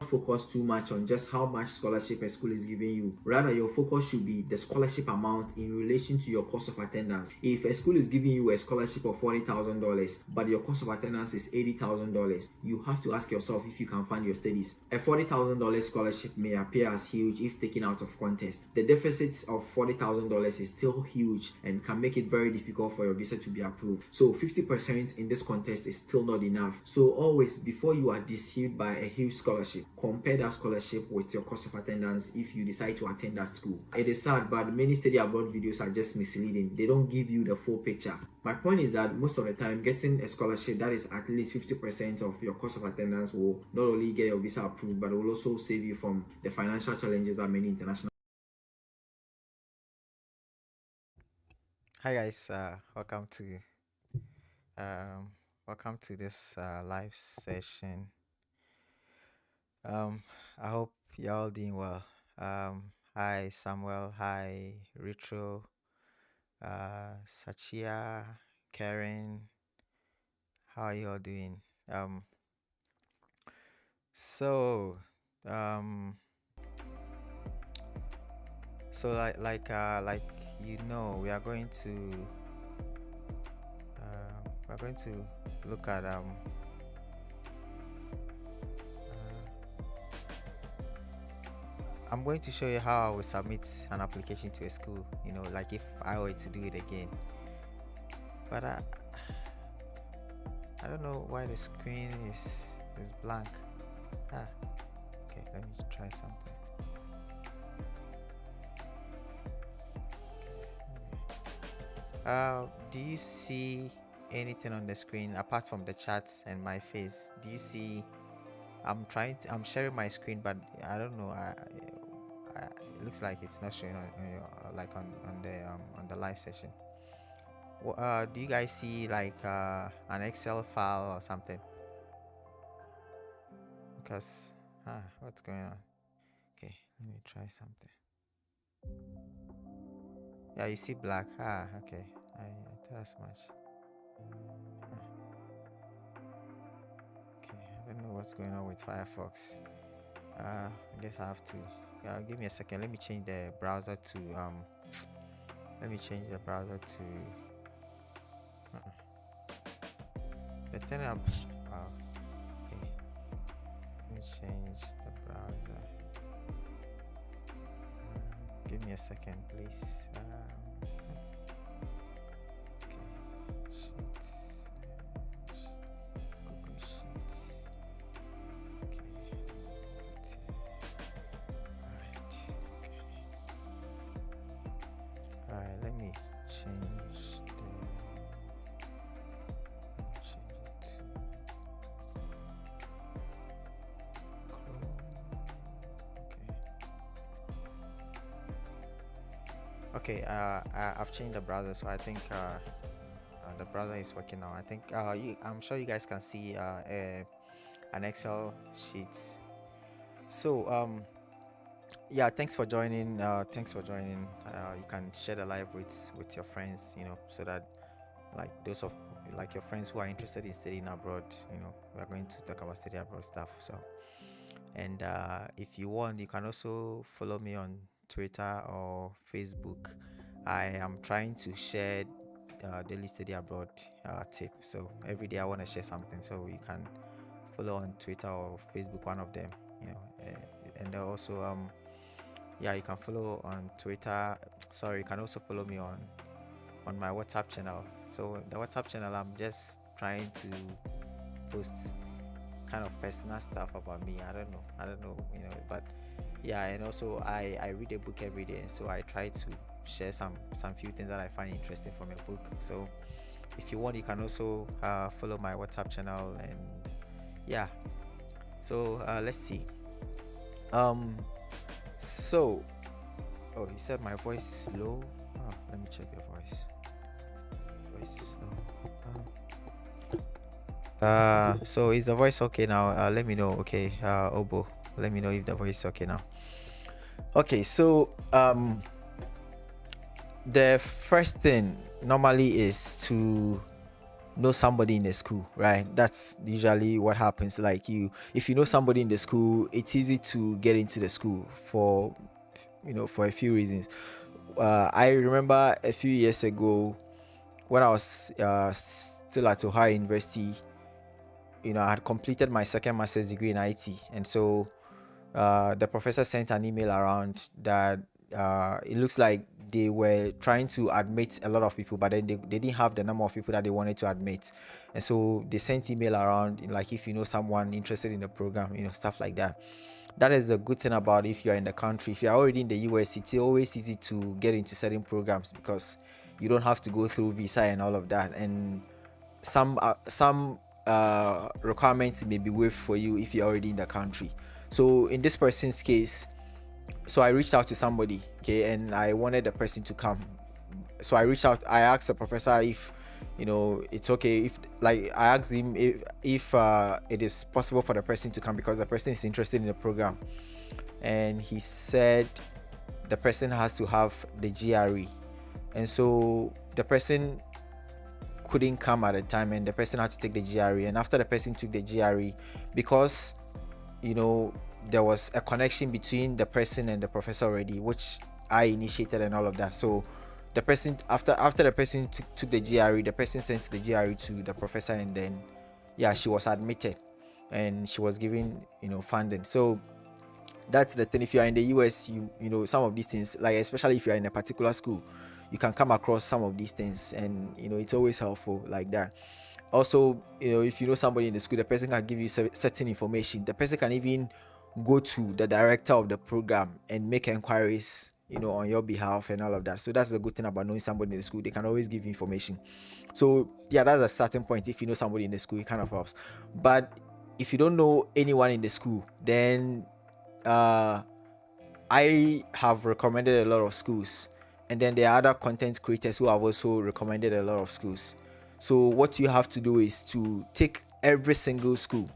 focus too much on just how much scholarship a school is giving you. Rather, your focus should be the scholarship amount in relation to your cost of attendance. If a school is giving you a scholarship of $40,000 but your cost of attendance is $80,000, you have to ask yourself if you can fund your studies. A $40,000 scholarship may appear as huge if taken out of context. The deficit of $40,000 is still huge and can make it very difficult for your visa to be approved. So 50% in this context is still not enough. So always, before you are deceived by a huge scholarship, compare that scholarship with your cost of attendance if you decide to attend that school. It is sad, but many study abroad videos are just misleading. They don't give you the full picture. My point is that most of the time, getting a scholarship that is at least 50% of your cost of attendance will not only get your visa approved, but will also save you from the financial challenges that many international. Hi guys, um, welcome to this live session. I hope you're all doing well. Hi Samuel, hi Retro, Sachia, Karen. How are you all doing? So, um, like we are going to look at I'm going to show you how I will submit an application to a school, like if I were to do it again. But I don't know why the screen is blank. Okay, let me try something. Do you see anything on the screen apart from the chats and my face? Do you see? I'm sharing my screen, but I don't know. It looks like it's not showing on your like on the live session. Do you guys see like an Excel file or something? Because what's going on? Okay, let me try something. Yeah, you see black. Okay. I thought as much. Okay, I don't know what's going on with Firefox. I guess I have to. Give me a second. Let me change the browser to Let me change the browser to. The thing up. Wow. Okay. Let me change the browser. Give me a second, please. Okay. Sheets. Google Sheets. Okay. Alright, let me change it to Chrome. Okay, I've changed the browser, so I think the browser is working now. I think I'm sure you guys can see an Excel sheet. So yeah, thanks for joining. You can share the live with your friends, so that like those of like your friends who are interested in studying abroad, we are going to talk about study abroad stuff. So, and if you want, you can also follow me on Twitter or Facebook. I am trying to share daily study abroad tip. So every day I want to share something. So you can follow on Twitter or Facebook, one of them. And also yeah, you can follow on Twitter. Sorry, you can also follow me on my WhatsApp channel. So the WhatsApp channel, I'm just trying to post kind of personal stuff about me. I don't know, but yeah. And also I read a book every day, so I try to share some few things that I find interesting from a book. So if you want, you can also follow my WhatsApp channel. And yeah, so let's see. So oh, you said my voice is low. Let me check your voice. Voice is low. So is the voice okay now? Let me know. Okay, Obo, let me know if the voice is okay now. Okay, so the first thing normally is to know somebody in the school, right? That's usually what happens. Like, if you know somebody in the school, it's easy to get into the school for, for a few reasons. I remember a few years ago when I was still at Ohio University. I had completed my second master's degree in IT, and so the professor sent an email around that it looks like they were trying to admit a lot of people, but then they didn't have the number of people that they wanted to admit. And so they sent email around, like, if you know someone interested in the program, stuff like that. That is the good thing about if you're in the country. If you're already in the US, it's always easy to get into certain programs because you don't have to go through visa and all of that. And some requirements may be waived for you if you're already in the country. So in this person's case, so I reached out to somebody, okay, and I wanted the person to come. So I asked the professor if it's okay if, like, I asked him if it is possible for the person to come because the person is interested in the program. And he said the person has to have the GRE, and so the person couldn't come at the time, and the person had to take the GRE. And after the person took the GRE, because there was a connection between the person and the professor already, which I initiated and all of that. So the person, after the person took the GRE, the person sent the GRE to the professor, and then she was admitted and she was given funding. So that's the thing. If you are in the US, some of these things, like especially if you are in a particular school, you can come across some of these things, and it's always helpful like that. Also, if you know somebody in the school, the person can give you certain information. The person can even go to the director of the program and make inquiries on your behalf and all of that. So that's the good thing about knowing somebody in the school. They can always give you information. So that's a starting point. If you know somebody in the school, it kind of helps. But if you don't know anyone in the school, then I have recommended a lot of schools, and then there are other content creators who have also recommended a lot of schools. So what you have to do is to take every single school.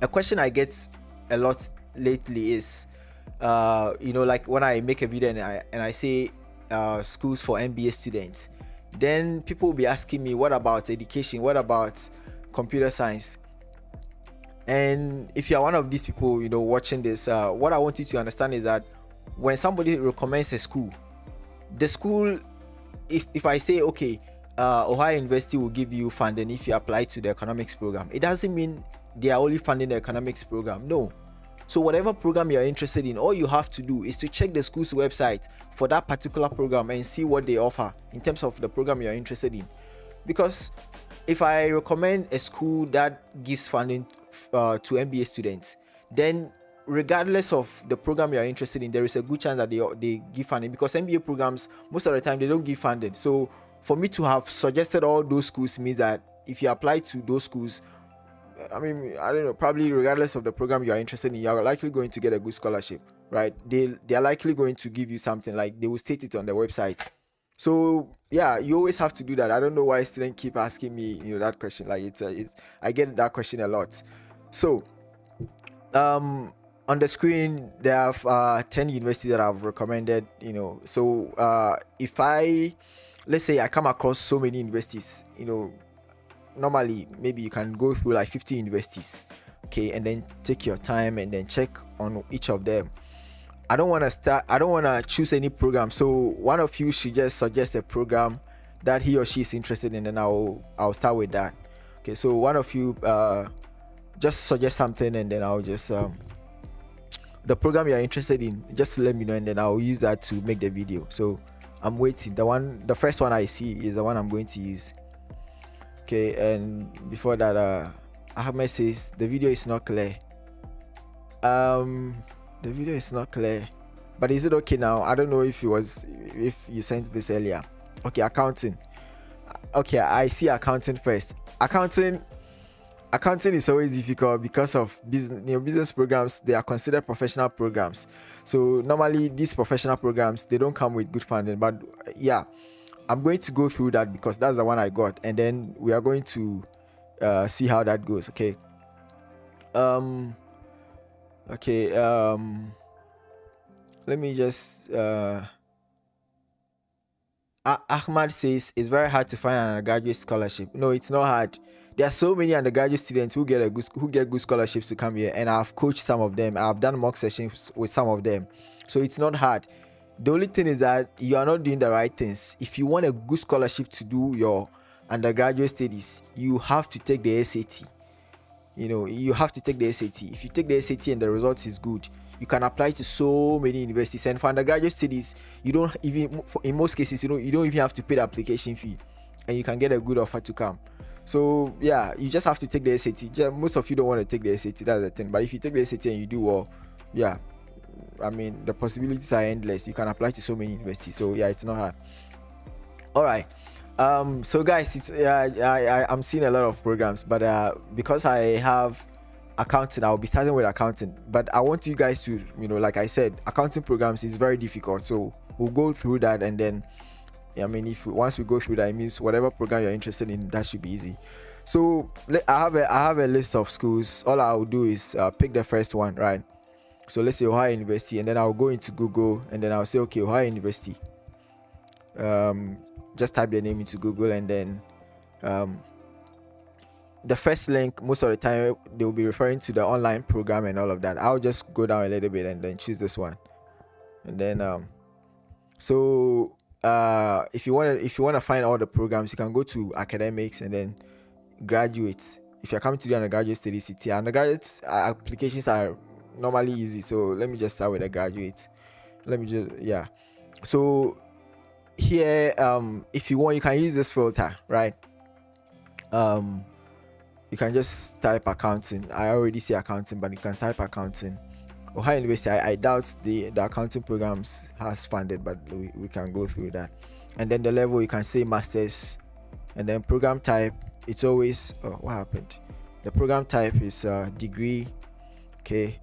A question I get a lot lately is like when I make a video and I say schools for MBA students, then people will be asking me, what about education, what about computer science? And if you are one of these people watching this, what I want you to understand is that when somebody recommends a school, the school, if I say, okay, Ohio University will give you funding if you apply to the economics program, it doesn't mean they are only funding the economics program. No. So whatever program you're interested in, all you have to do is to check the school's website for that particular program and see what they offer in terms of the program you're interested in. Because if I recommend a school that gives funding to MBA students, then regardless of the program you're interested in, there is a good chance that they give funding, because MBA programs, most of the time, they don't give funding. So for me to have suggested all those schools means that if you apply to those schools, I don't know, probably regardless of the program you are interested in, you are likely going to get a good scholarship, right? They are likely going to give you something, like they will state it on the website. So you always have to do that. I don't know why students keep asking me that question. Like it's I get that question a lot. So on the screen there are 10 universities that I've recommended. So if let's say I come across so many universities, normally maybe you can go through like 50 universities, okay, and then take your time and then check on each of them. I don't want to choose any program, so one of you should just suggest a program that he or she is interested in, and I'll start with that. Okay, so one of you just suggest something, and then I'll just the program you're interested in, just let me know, and then I'll use that to make the video. So I'm waiting. The first one I see is the one I'm going to use. Okay, and before that, Ahmed says the video is not clear. The video is not clear, but is it okay now? I don't know if you sent this earlier. Okay, accounting. Okay, I see accounting first. Accounting is always difficult because of business programs. They are considered professional programs. So normally these professional programs, they don't come with good funding. But I'm going to go through that because that's the one I got, and then we are going to see how that goes. Okay. Let me just Ahmad says it's very hard to find an undergraduate scholarship. No, it's not hard. There are so many undergraduate students who get good scholarships to come here, and I've coached some of them. I've done mock sessions with some of them, so it's not hard. The only thing is that you are not doing the right things. If you want a good scholarship to do your undergraduate studies, you have to take the SAT. You have to take the SAT. If you take the SAT and the result is good, you can apply to so many universities. And for undergraduate studies, you don't even, in most cases, you don't even have to pay the application fee, and you can get a good offer to come. So yeah, you just have to take the SAT. Most of you don't want to take the SAT, that's the thing. But if you take the SAT and you do well, yeah, I mean, the possibilities are endless. You can apply to so many universities. So yeah, it's not hard. All right. So guys, it's I'm seeing a lot of programs, but because I have accounting, I'll be starting with accounting. But I want you guys to, like I said, accounting programs is very difficult. So we'll go through that, and then once we go through that, it means whatever program you're interested in, that should be easy. So I have a list of schools. All I'll do is pick the first one, right? So let's say Ohio University, and then I'll go into Google, and then I'll say, okay, Ohio University. Just type the name into Google, and then the first link, most of the time they will be referring to the online program and all of that. I'll just go down a little bit and then choose this one, and then if you want to find all the programs, you can go to academics and then graduates. If you're coming to the undergraduate studies, undergraduate applications are normally easy. So let me just start with the graduates. So here, if you want, you can use this filter, right? You can just type accounting. I already say accounting, but you can type accounting. Ohio University, I doubt the accounting programs has funded, but we can go through that. And then the level, you can say masters, and then program type, it's always what happened? The program type is degree. Okay.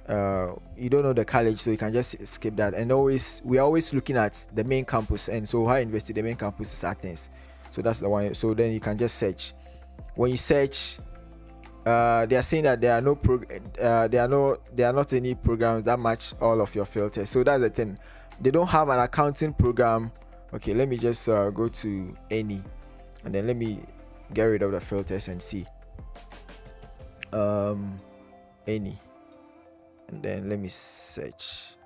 You don't know the college, so you can just skip that. And we're always looking at the main campus, and so Ohio University, the main campus is Athens, so that's the one. So then you can just search. When you search, they are saying that there are not any programs that match all of your filters. So that's the thing, they don't have an accounting program. Okay, let me just go to any, and then let me get rid of the filters and see any. And then let me search.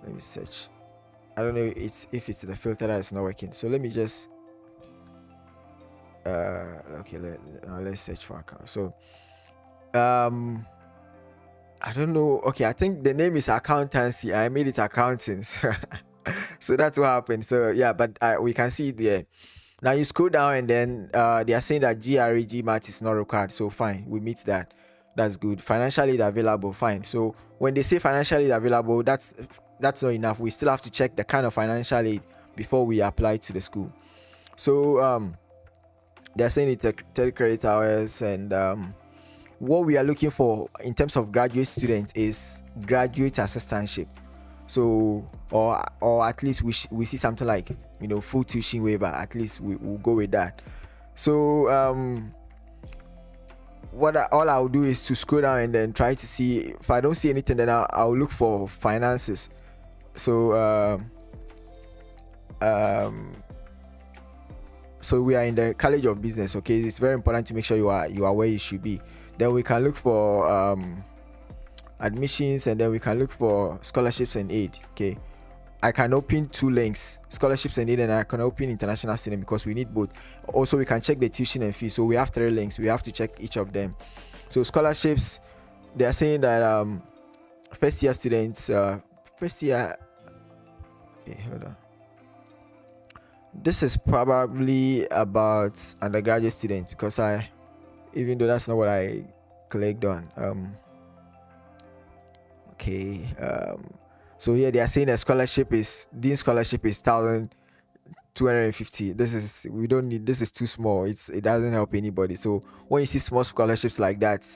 I don't know if it's the filter that is not working. So let me just okay, let's search for account. So I don't know. Okay, I think the name is accountancy. I made it accounting. So that's what happened. So yeah, but we can see it there. Now you scroll down, and then they are saying that GRE is not required. So fine, we meet that. That's good. Financial aid available, fine. So when they say financial aid available, that's not enough. We still have to check the kind of financial aid before we apply to the school. So they're saying it's 30 credit hours, and what we are looking for in terms of graduate students is graduate assistantship. So or at least we see something like full tuition waiver. At least we'll go with that. So all I'll do is to scroll down and then try to see. If I don't see anything, then I'll look for finances. So so we are in the College of Business. Okay, it's very important to make sure you are where you should be. Then we can look for admissions, and then we can look for scholarships and aid. Okay, I can open two links, scholarships and aid, and I can open international student because we need both. Also, we can check the tuition and fees. So we have 3 links. We have to check each of them. So scholarships, they are saying that first year students, okay, hold on. This is probably about undergraduate students, because even though that's not what I clicked on. Okay. So here they are saying that Dean scholarship is 1,250. We don't need. This is too small. It doesn't help anybody. So when you see small scholarships like that,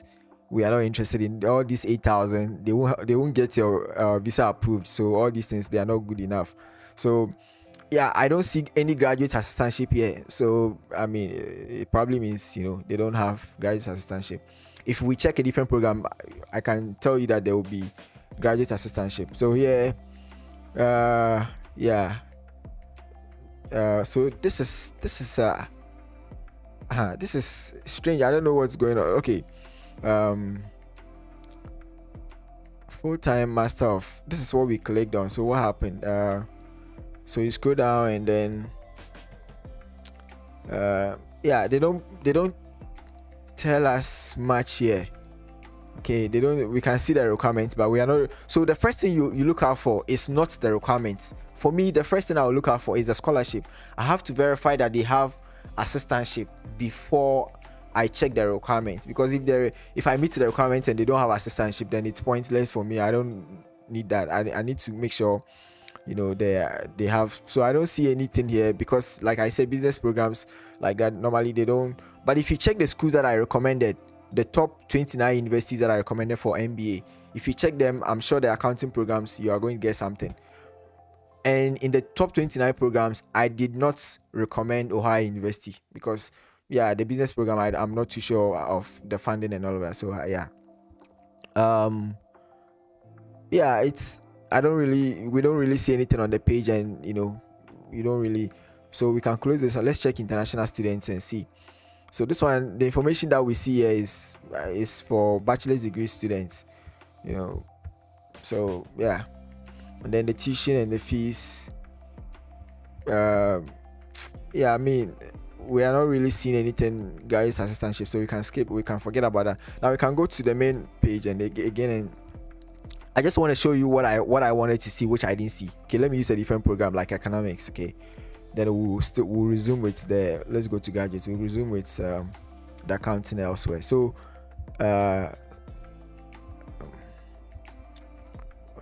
we are not interested in all these 8,000. They won't get your visa approved. So all these things, they are not good enough. So yeah, I don't see any graduate assistantship here. So I mean, it probably means they don't have graduate assistantship. If we check a different program, I can tell you that there will be graduate assistantship. So here, yeah, So this is this is strange. I don't know what's going on. Okay. Full-time master of, this is what we clicked on. So what happened? So you scroll down and then yeah, they don't tell us much here. Okay, we can see the requirements, but we are not. So the first thing you look out for is not the requirements. For me, the first thing I will look out for is the scholarship. I have to verify that they have assistantship before I check the requirements, because if I meet the requirements and they don't have assistantship, then it's pointless for me. I don't need that. I need to make sure, they have. So I don't see anything here, because like I said, business programs like that normally they don't. But if you check the schools that I recommended, the top 29 universities that I recommended for MBA, if you check them, I'm sure the accounting programs, you are going to get something. And in the top 29 programs, I did not recommend Ohio University, because the business program, I'm not too sure of the funding and all of that. So it's, we don't really see anything on the page, and you don't really. So we can close this. So let's check international students and see. So this one, the information that we see here is for bachelor's degree students, so and then the tuition and the fees, I mean, we are not really seeing anything guys assistantship, so we can skip, we can forget about that. Now we can go to the main page, and again, and I just want to show you what I wanted to see, which I didn't see. Okay, let me use a different program like economics. Okay, then we'll resume with let's go to graduates. We'll resume with the accounting elsewhere. So what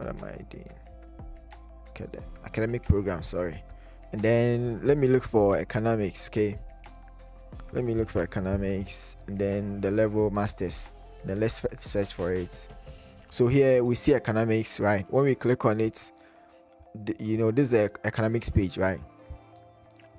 am I doing? Okay, the academic program, sorry. And then let me look for economics. Okay, let me look for economics, and then the level masters. Then let's search for it. So here we see economics, right? When we click on it, this is the economics page, right?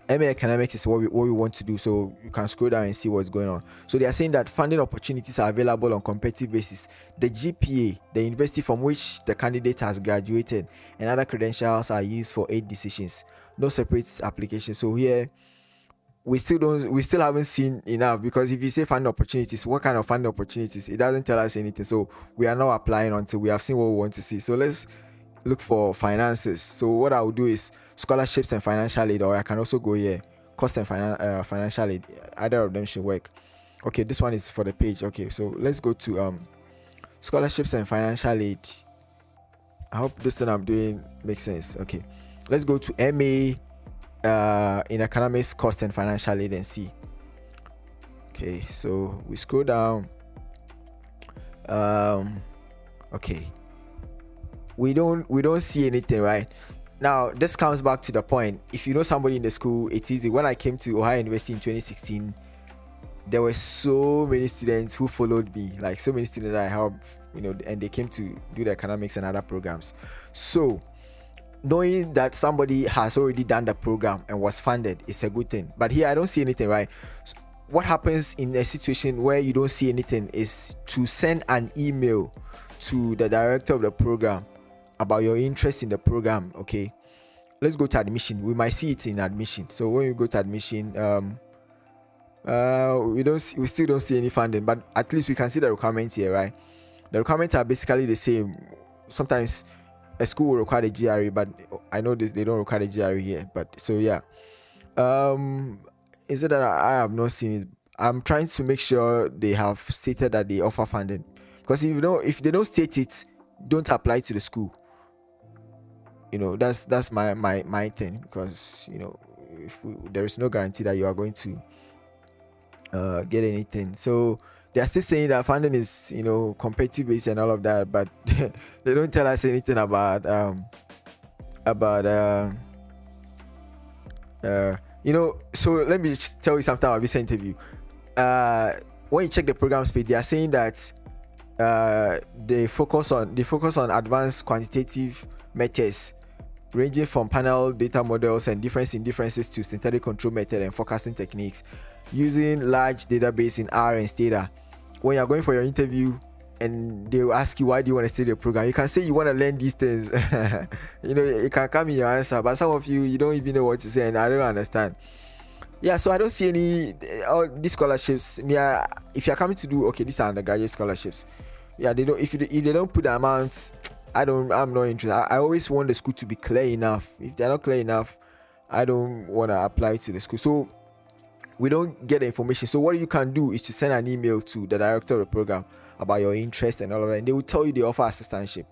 MA economics is what we want to do. So you can scroll down and see what's going on. So they are saying that funding opportunities are available on competitive basis. The GPA, the university from which the candidate has graduated, and other credentials are used for aid decisions. No separate application. So here we still haven't seen enough, because if you say funding opportunities, what kind of funding opportunities? It doesn't tell us anything. So we are not applying until we have seen what we want to see. So let's look for finances. So what I will do is scholarships and financial aid, or I can also go here cost and financial aid. Either of them should work. Okay, this one is for the page. Okay, so let's go to scholarships and financial aid. I hope this thing I'm doing makes sense. Okay, let's go to MA in economics, cost and financial aid, and see. Okay, so we scroll down. Okay, we don't see anything, right? Now this comes back to the point. If you know somebody in the school, it's easy. When I came to Ohio University in 2016, there were so many students who followed me, like so many students that I helped, and they came to do the economics and other programs. So knowing that somebody has already done the program and was funded is a good thing. But here I don't see anything, right? So what happens in a situation where you don't see anything is to send an email to the director of the program about your interest in the program. Okay, let's go to admission. We might see it in admission. So when you go to admission, we still don't see any funding, but at least we can see the requirements here, right? The requirements are basically the same. Sometimes a school will require the GRE, but I know they don't require the GRE here. But so is it that I have not seen it? I'm trying to make sure they have stated that they offer funding, because if they don't state it, don't apply to the school. That's my thing, because there is no guarantee that you are going to get anything. So they are still saying that funding is competitive based and all of that, but they don't tell us anything about so let me tell you something about this interview. When you check the programs page, they are saying that they focus on advanced quantitative methods, ranging from panel data models and differences to synthetic control method and forecasting techniques, using large database in R and Stata. When you're going for your interview and they will ask you, why do you want to stay the program? You can say you want to learn these things. It can come in your answer, but some of you don't even know what to say, and I don't understand. Yeah, so I don't see any all these scholarships. If you're coming to do, okay, these are undergraduate scholarships. Yeah, they don't. If they don't put the amounts, I'm not interested. I always want the school to be clear enough. If they're not clear enough, I don't want to apply to the school. So we don't get the information. So what you can do is to send an email to the director of the program about your interest and all of that, and they will tell you they offer assistantship.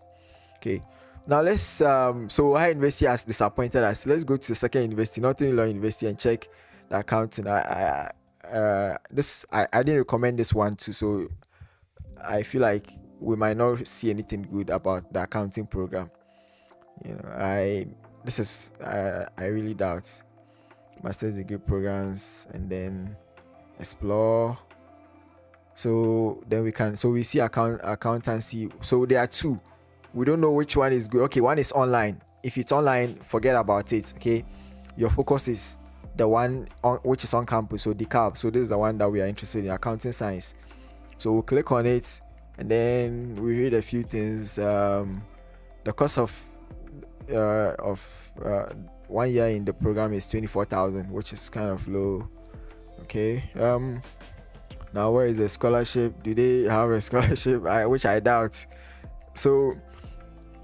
Okay. Now let's so Higher University has disappointed us. Let's go to the second university, Northern Law University, and check the accounting. I didn't recommend this one too, so I feel like we might not see anything good about the accounting program. I really doubt. Master's degree programs, and then explore. So then we see accountancy. So there are two. We don't know which one is good. Okay, one is online. If it's online, forget about it. Okay, your focus is the one which is on campus, so DCAP. So this is the one that we are interested in, accounting science. So we'll click on it, and then we read a few things. The cost of 1 year in the program is 24,000, which is kind of low. Okay. Now where is the scholarship? Do they have a scholarship? Which I doubt. So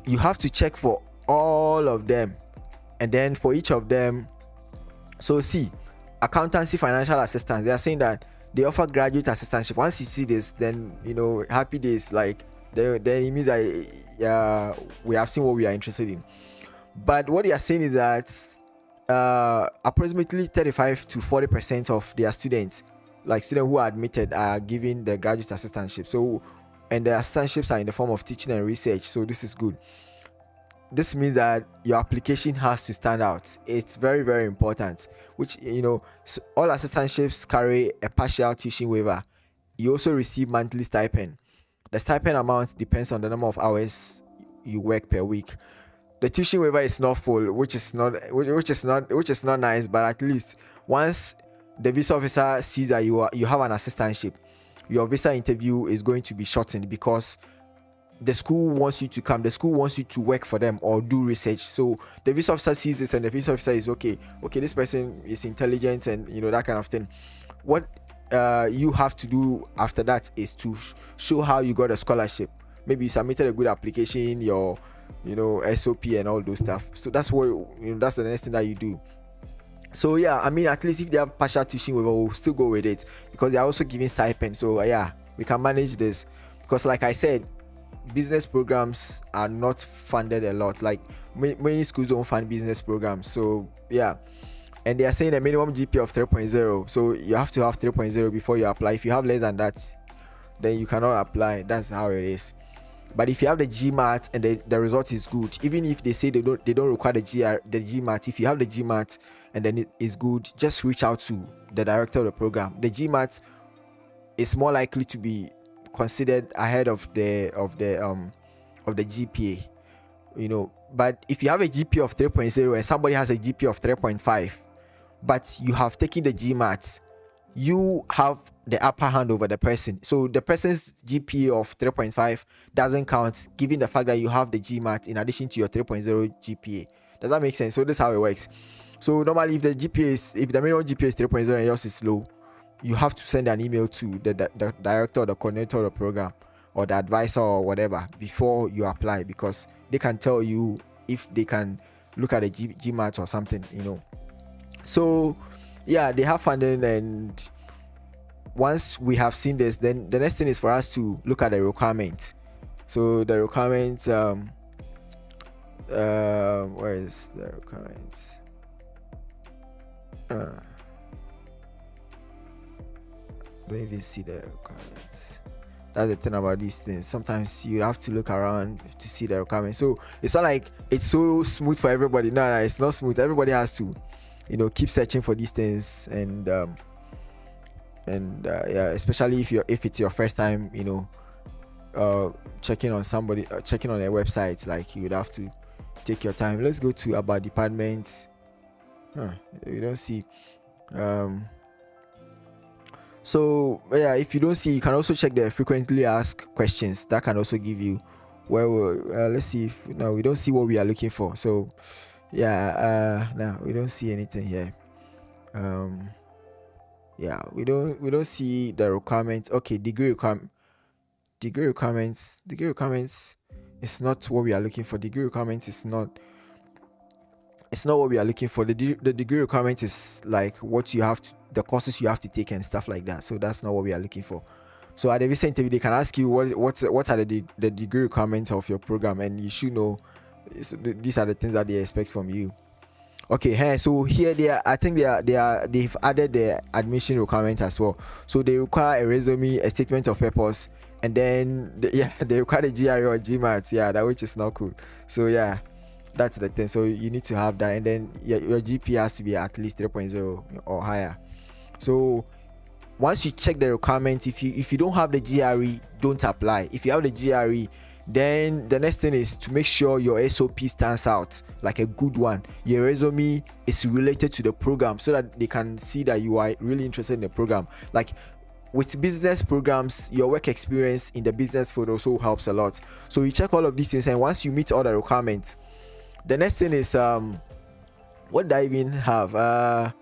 you have to check for all of them, and then for each of them. So see, accountancy financial assistance. They are saying that they offer graduate assistantship. Once you see this, then happy days. Like then it means that we have seen what we are interested in. But what they are saying is that approximately 35 to 40% of their students who are admitted, are given the graduate assistantship. So, and the assistantships are in the form of teaching and research. So this is good. This means that your application has to stand out. It's very, very important. Which so all assistantships carry a partial tuition waiver. You also receive monthly stipend. The stipend amount depends on the number of hours you work per week. The tuition waiver is not full, which is not nice. But at least once the visa officer sees that you have an assistantship, your visa interview is going to be shortened, because the school wants you to come. The school wants you to work for them or do research. So the visa officer sees this, and the visa officer is okay. This person is intelligent, and that kind of thing. What you have to do after that is to show how you got a scholarship. Maybe you submitted a good application, your SOP and all those stuff. So that's what that's the next thing that you do. So yeah, at least if they have partial tuition waiver, we'll still go with it, because they are also giving stipend. So yeah, we can manage this, because like I said, business programs are not funded a lot. Like many schools don't fund business programs. So yeah, and they are saying a minimum GPA of 3.0. So you have to have 3.0 before you apply. If you have less than that, then you cannot apply. That's how it is. But if you have the GMAT and the result is good, even if they say they don't require the GMAT, if you have the GMAT and then it is good, just reach out to the director of the program. The GMAT is more likely to be considered ahead of the GPA. But if you have a GPA of 3.0 and somebody has a GPA of 3.5, but you have taken the GMAT, you have the upper hand over the person. So the person's GPA of 3.5 doesn't count, given the fact that you have the GMAT in addition to your 3.0 GPA. Does that make sense? So this is how it works. So normally, if the minimum GPA is 3.0 and yours is low, you have to send an email to the director or the coordinator of the program or the advisor or whatever before you apply, because they can tell you if they can look at the GMAT or something. So yeah, they have funding, and once we have seen this, then the next thing is for us to look at the requirement. So the requirements, where is the requirements? Don't even see the requirements. That's the thing about these things. Sometimes you have to look around to see the requirements. So it's not like it's so smooth for everybody. No, it's not smooth. Everybody has to, keep searching for these things, and yeah, especially if it's your first time, checking on somebody, checking on a website, like you would have to take your time. Let's go to about departments. You don't see. So yeah, if you don't see, you can also check the frequently asked questions. That can also give you let's see if now we don't see what we are looking for. So yeah, now we don't see anything here. Yeah, we don't see the requirements. Okay, degree requirements is not what we are looking for. Degree requirements is not, it's not what we are looking for. The degree requirement is like what you have to, the courses you have to take and stuff like that. So that's not what we are looking for. So at the visa interview, they can ask you what are the degree requirements of your program, and you should know. So these are the things that they expect from you. Okay, so here they've added the admission requirement as well. So they require a resume, a statement of purpose, and then they require the GRE or GMAT. Yeah, that, which is not cool. So yeah, that's the thing. So you need to have that, and then your GPA has to be at least 3.0 or higher. So once you check the requirements, if you don't have the GRE, don't apply. If you have the GRE, then the next thing is to make sure your SOP stands out like a good one. Your resume is related to the program, so that they can see that you are really interested in the program. Like with business programs, your work experience in the business field also helps a lot. So you check all of these things, and once you meet all the requirements, the next thing is what do I even have? Well,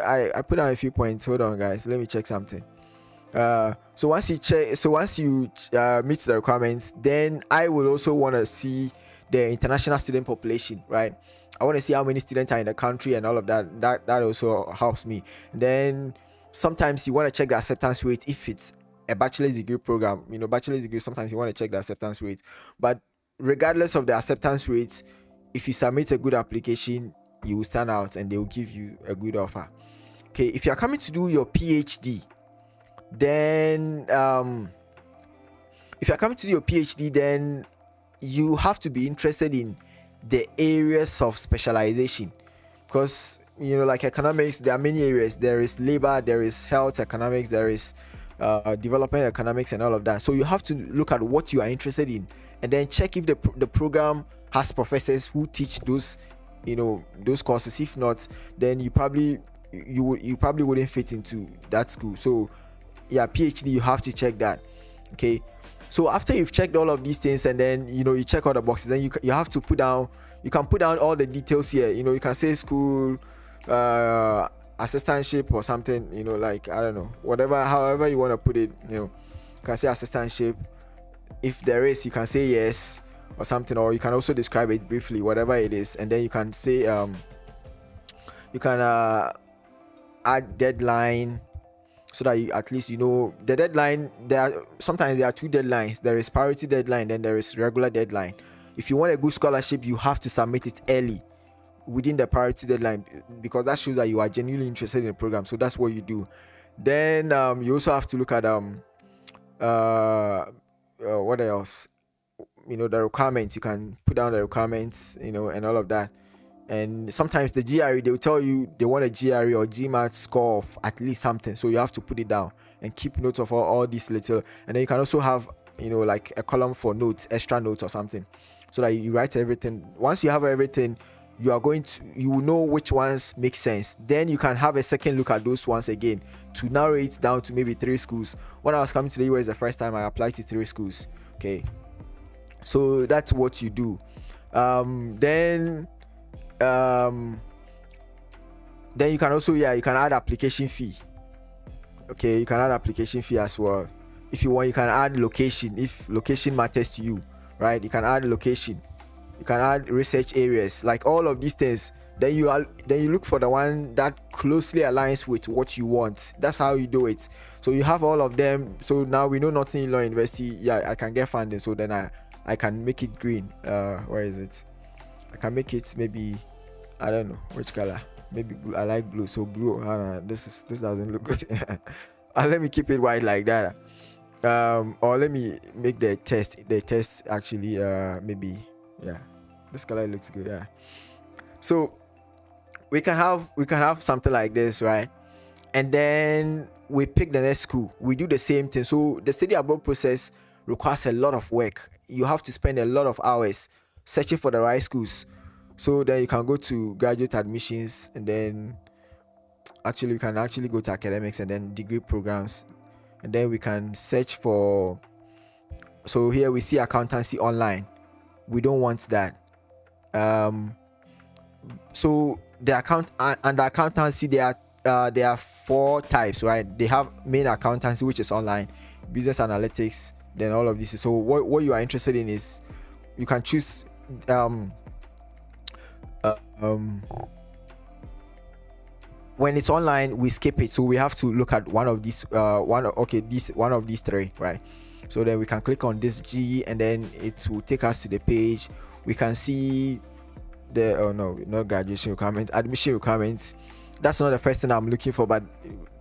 I put down a few points. Hold on, guys. Let me check something. So once you meet the requirements, then I will also want to see the international student population, right? I want to see how many students are in the country and all of that. That also helps me. Then sometimes you want to check the acceptance rate. If it's a bachelor's degree program, bachelor's degree, sometimes you want to check the acceptance rate. But regardless of the acceptance rate, if you submit a good application, you will stand out and they will give you a good offer. Okay, if you are coming to do your PhD, then then you have to be interested in the areas of specialization, because like economics, there are many areas. There is labor, there is health economics, there is development economics, and all of that. So you have to look at what you are interested in, and then check if the program has professors who teach those those courses. If not, then you probably wouldn't fit into that school. So yeah, PhD, you have to check that. Okay, so after you've checked all of these things, and then you check all the boxes, then you have to put down, you can put down all the details here. You can say school, assistantship or something, like I don't know, however you want to put it. You can say assistantship. If there is, you can say yes or something, or you can also describe it briefly, whatever it is, and then you can say you can add deadline, so that you at least the deadline. Sometimes there are two deadlines. There is priority deadline, then there is regular deadline. If you want a good scholarship, you have to submit it early within the priority deadline, because that shows that you are genuinely interested in the program. So that's what you do. Then you also have to look at what else, the requirements. You can put down the requirements, and all of that. And sometimes the GRE, they will tell you they want a GRE or GMAT score of at least something, so you have to put it down and keep notes of all these little. And then you can also have like a column for notes, extra notes or something, so that you write everything. Once you have everything, you will know which ones make sense. Then you can have a second look at those ones again to narrow it down to maybe 3 schools. When I was coming to the US the first time, I applied to 3 schools. Okay, so that's what you do. Then you can also you can add application fee. Okay, you can add application fee as well. If you want, you can add location, if location matters to you, right? You can add location. You can add research areas, like all of these things. Then you look for the one that closely aligns with what you want. That's how you do it. So you have all of them. So now we know Northern Illinois University, I can get funding. So then I can make it green. Where is it? I can make it maybe, I don't know which color. Maybe blue. I like blue, so blue. This doesn't look good. Let me keep it white like that. Or let me make the test actually maybe, this color looks good. Yeah, so we can have something like this, right? And then we pick the next school. We do the same thing. So the study abroad process requires a lot of work. You have to spend a lot of hours searching for the right schools. So then you can go to graduate admissions, and then actually we can actually go to academics and then degree programs, and then we can search for. So here we see accountancy online. We don't want that. So the under accountancy there are 4 types, right? They have main accountancy, which is online, business analytics, then all of this. So what you are interested in is you can choose when it's online, we skip it, so we have to look at one of these one of these 3, right? So then we can click on this G, and then it will take us to the page. We can see the not graduation requirements, admission requirements. That's not the first thing I'm looking for, but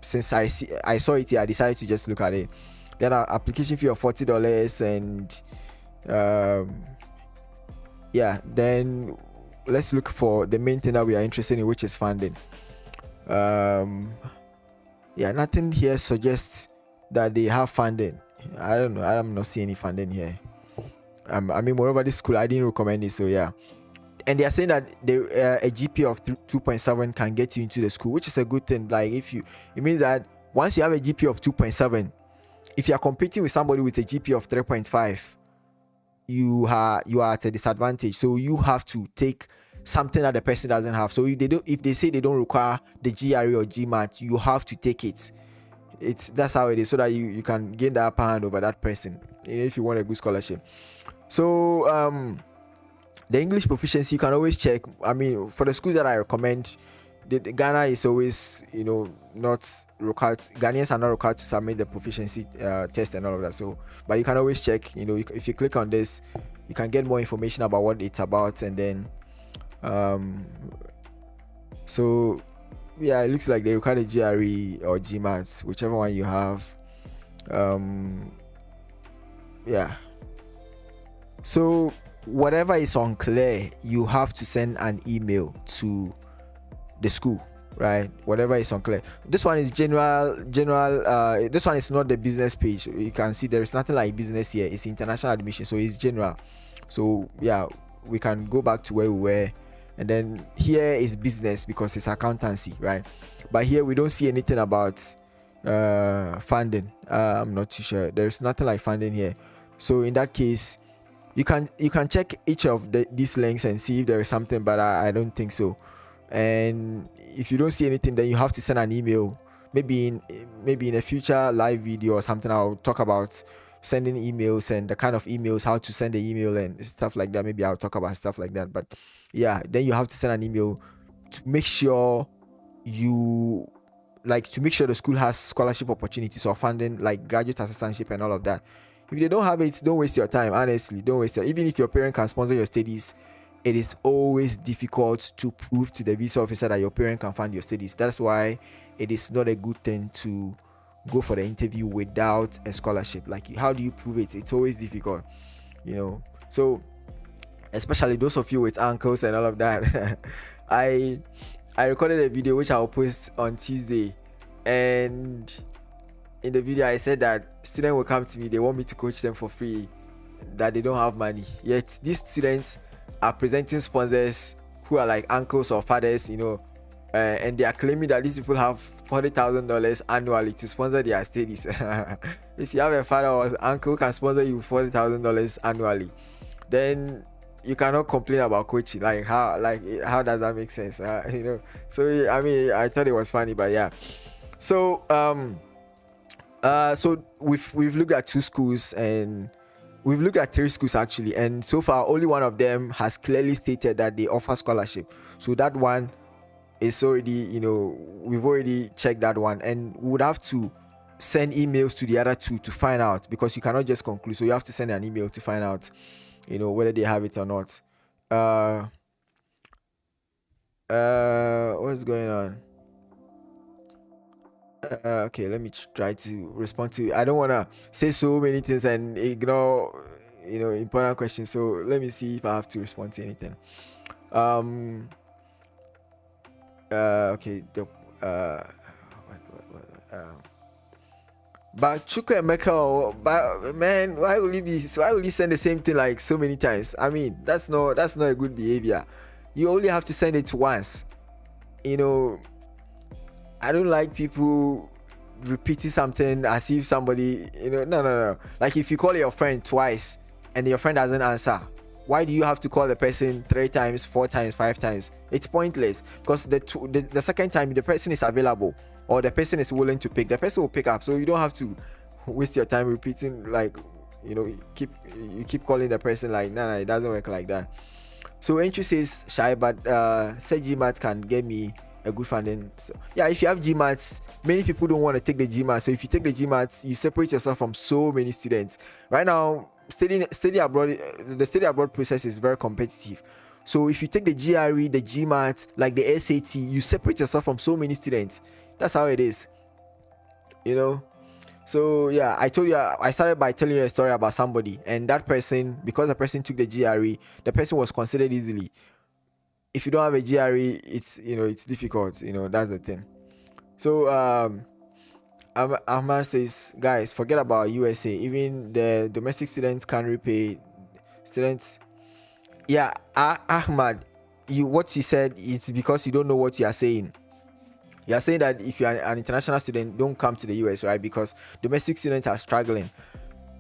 since I saw it here, I decided to just look at it. Then our application fee of $40, and then let's look for the main thing that we are interested in, which is funding. Nothing here suggests that they have funding. I don't know. I'm not seeing any funding here. Moreover, this school, I didn't recommend it, so yeah. And they are saying that a GPA of 2.7 can get you into the school, which is a good thing. Like it means that once you have a GPA of 2.7, if you are competing with somebody with a GPA of 3.5, you are at a disadvantage. So you have to take something that the person doesn't have. So if they say they don't require the GRE or GMAT, you have to take it. That's how it is, so that you can gain the upper hand over that person, if you want a good scholarship. So the English proficiency, you can always check. For the schools that I recommend, Ghana is always not required. Ghanaians are not required to submit the proficiency test and all of that. So, but you can always check. If you click on this, you can get more information about what it's about, and then so yeah, it looks like they require a GRE or GMAT, whichever one you have. So whatever is unclear, you have to send an email to the school, right? Whatever is unclear. This one is general. This one is not the business page. You can see there is nothing like business here. It's international admission, so it's general. So yeah, we can go back to where we were, and then here is business because it's accountancy, right? But here we don't see anything about funding. I'm not too sure. There's nothing like funding here. So in that case, you can check each of these links and see if there is something, but I don't think so. And if you don't see anything, then you have to send an email. Maybe in a future live video or something, I'll talk about sending emails and the kind of emails, how to send the email and stuff like that. Maybe I'll talk about stuff like that. But yeah, then you have to send an email to make sure the school has scholarship opportunities or funding, like graduate assistantship and all of that. If they don't have it, don't waste your time. Honestly, don't waste it. Even if your parent can sponsor your studies, it is always difficult to prove to the visa officer that your parent can fund your studies. That's why it is not a good thing to go for the interview without a scholarship. Like, how do you prove it? It's always difficult, So especially those of you with uncles and all of that. I recorded a video which I'll post on Tuesday, and in the video I said that students will come to me, they want me to coach them for free, that they don't have money. Yet these students are presenting sponsors who are like uncles or fathers, and they are claiming that these people have $40,000 annually to sponsor their studies. If you have a father or uncle who can sponsor you $40,000 annually, then you cannot complain about coaching. How does that make sense? So I thought it was funny, but yeah. So so we've looked at 2 schools, and we've looked at 3 schools actually, and so far only one of them has clearly stated that they offer scholarship. So that one is already, we've already checked that one, and we would have to send emails to the other 2 to find out, because you cannot just conclude. So you have to send an email to find out, whether they have it or not. What's going on? Okay, let me try to respond to. I don't want to say so many things and ignore, important questions. So let me see if I have to respond to anything. Okay. But Chukwemeka, but man, why will you send the same thing like so many times? That's not a good behavior. You only have to send it once. I don't like people repeating something as if somebody, no. Like if you call your friend twice and your friend doesn't answer, why do you have to call the person 3 times, 4 times, 5 times? It's pointless, because the second time the person is available or the person is willing to pick, the person will pick up. So you don't have to waste your time repeating, like, you keep calling the person. Like, no, it doesn't work like that. So entry says shy, but said GMAT can get me a good funding. So yeah, if you have GMATs, many people don't want to take the GMAT. So if you take the GMATs, you separate yourself from so many students. Right now, study abroad, the study abroad process is very competitive. So if you take the GRE, the GMAT, like the SAT, you separate yourself from so many students. That's how it is, So yeah, I told you, I started by telling you a story about somebody, and that person, because the person took the GRE, the person was considered easily. If you don't have a GRE, it's difficult. That's the thing. So Ahmad says, guys, forget about USA. Even the domestic students can repay students. Yeah, Ahmad, what you said, it's because you don't know what you are saying. You are saying that if you are an international student, don't come to the US, right? Because domestic students are struggling.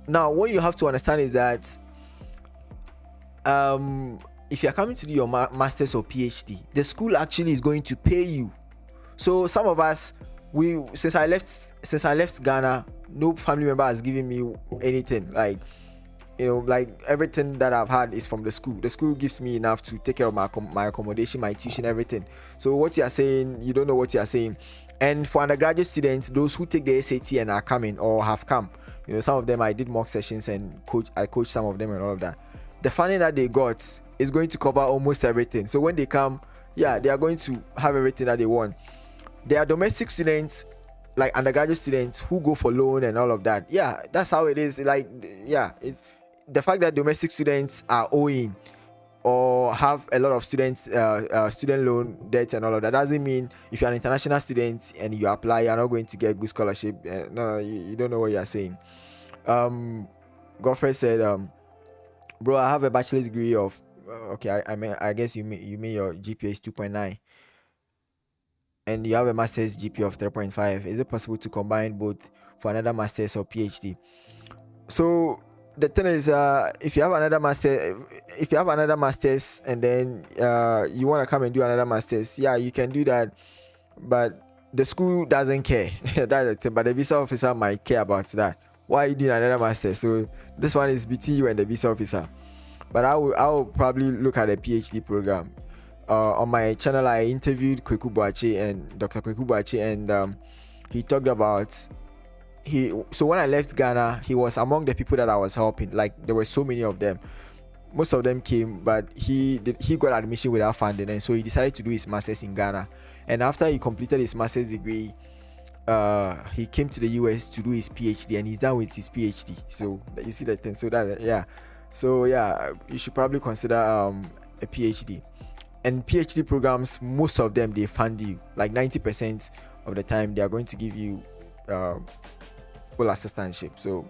Now, what you have to understand is that if you are coming to do your master's or PhD, the school actually is going to pay you. So some of us, since I left Ghana, no family member has given me anything. Like everything that I've had is from the school. The school gives me enough to take care of my accommodation, my tuition, everything. So what you are saying, you don't know what you are saying. And for undergraduate students, those who take the SAT and are coming or have come, some of them I did mock sessions and I coached some of them and all of that. The funding that they got is going to cover almost everything. So when they come, yeah, they are going to have everything that they want. There are domestic students, like undergraduate students, who go for loan and all of that. Yeah, that's how it is. Like, yeah, it's the fact that domestic students are owing or have a lot of student loan debts and all of that doesn't mean if you're an international student and you apply, you're not going to get good scholarship. No, you don't know what you're saying. Godfrey said, bro, I have a bachelor's degree of okay, I guess you mean your GPA is 2.9 and you have a master's GPA of 3.5. Is it possible to combine both for another master's or PhD? So the thing is, if you have another master's and then you want to come and do another master's, yeah, you can do that, but the school doesn't care. That's the thing. But the visa officer might care about that. Why are you doing another master's? So this one is between you and the visa officer. But I will probably look at a PhD program. On my channel, I interviewed Kweku Boache and Dr. Kweku Boache, and he talked about so when I left Ghana, he was among the people that I was helping. Like, there were so many of them. Most of them came, but he got admission without funding, and so he decided to do his master's in Ghana. And after he completed his master's degree, he came to the US to do his PhD, and he's done with his PhD. So you see that thing. So that, yeah. So yeah, you should probably consider a PhD. And PhD programs, most of them, they fund you. Like 90% of the time, they are going to give you full assistantship. So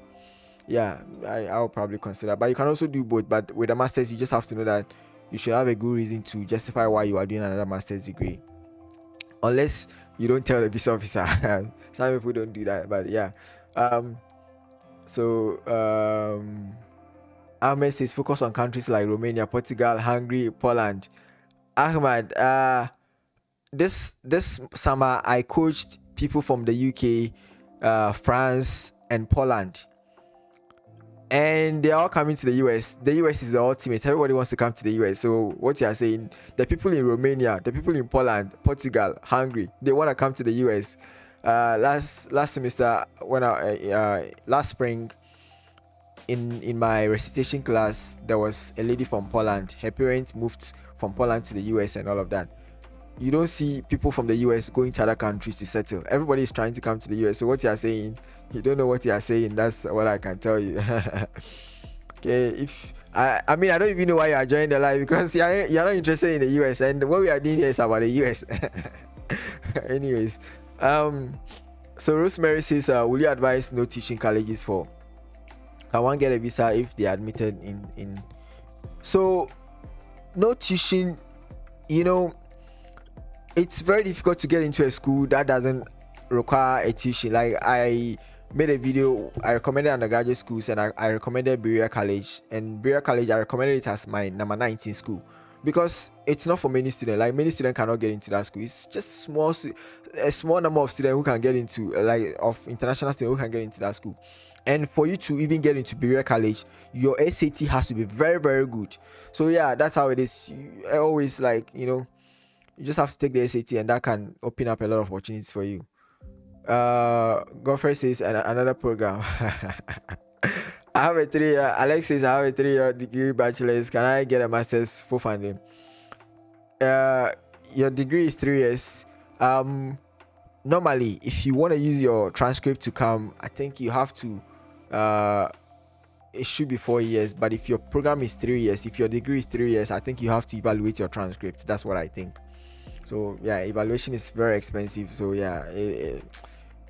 yeah, I'll probably consider. But you can also do both. But with a master's, you just have to know that you should have a good reason to justify why you are doing another master's degree. Unless you don't tell the visa officer. Some people don't do that. But yeah. Ahmed says focus on countries like Romania, Portugal, Hungary, Poland. Ahmad, this summer I coached people from the UK, France, and Poland, and they're all coming to the US. The US is the ultimate. Everybody wants to come to the US. So what you are saying, the people in Romania, the people in Poland, Portugal, Hungary, they want to come to the US. Last semester, when last spring, in my recitation class, there was a lady from Poland. Her parents moved from Poland to the US and all of that. You don't see people from the US going to other countries to settle. Everybody is trying to come to the US. So what you are saying, you don't know what you are saying. That's what I can tell you. Okay, if I mean, I don't even know why you are joining the live, because you're not interested in the US, and what we are doing here is about the US. Anyways, so Rosemary says, will you advise no teaching colleges for? Can one get a visa if they are admitted in? So no tuition, it's very difficult to get into a school that doesn't require a tuition. Like, I made a video, I recommended undergraduate schools, and I recommended Berea College. And Berea College, I recommended it as my number 19 school, because it's not for many students. Like, many students cannot get into that school. It's just a small number of students who can get into, like, of international students who can get into that school. And for you to even get into Berea College, your SAT has to be very, very good. So yeah, that's how it is. I always, like, you just have to take the SAT, and that can open up a lot of opportunities for you. Godfrey says another program. I have a 3-year. Alex says I have a 3-year degree bachelor's. Can I get a master's full funding? Your degree is 3 years. Normally, if you want to use your transcript to come, I think you have to. It should be 4 years. But if your program is 3 years, if your degree is 3 years, I think you have to evaluate your transcript. That's what I think. So yeah, evaluation is very expensive. So yeah,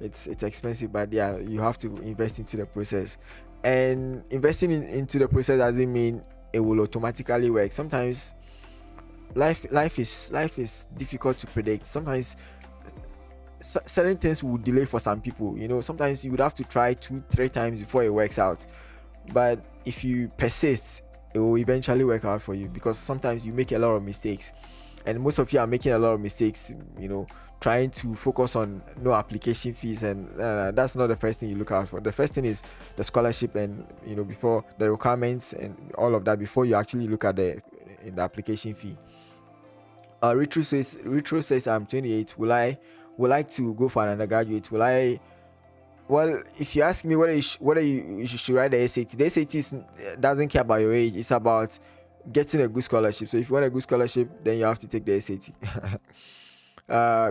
it's expensive, but yeah, you have to invest into the process. And investing into the process doesn't mean it will automatically work. Sometimes life is difficult to predict. Sometimes certain things will delay for some people. Sometimes you would have to try 2-3 times before it works out. But if you persist, it will eventually work out for you, because sometimes you make a lot of mistakes. And most of you are making a lot of mistakes, trying to focus on no application fees, and that's not the first thing you look out for. The first thing is the scholarship, and before the requirements and all of that, before you actually look at the application fee. Retro says I'm 28. Will I like to go for an undergraduate? Well, if you ask me whether you should write the SAT, the SAT doesn't care about your age. It's about getting a good scholarship. So if you want a good scholarship, then you have to take the SAT.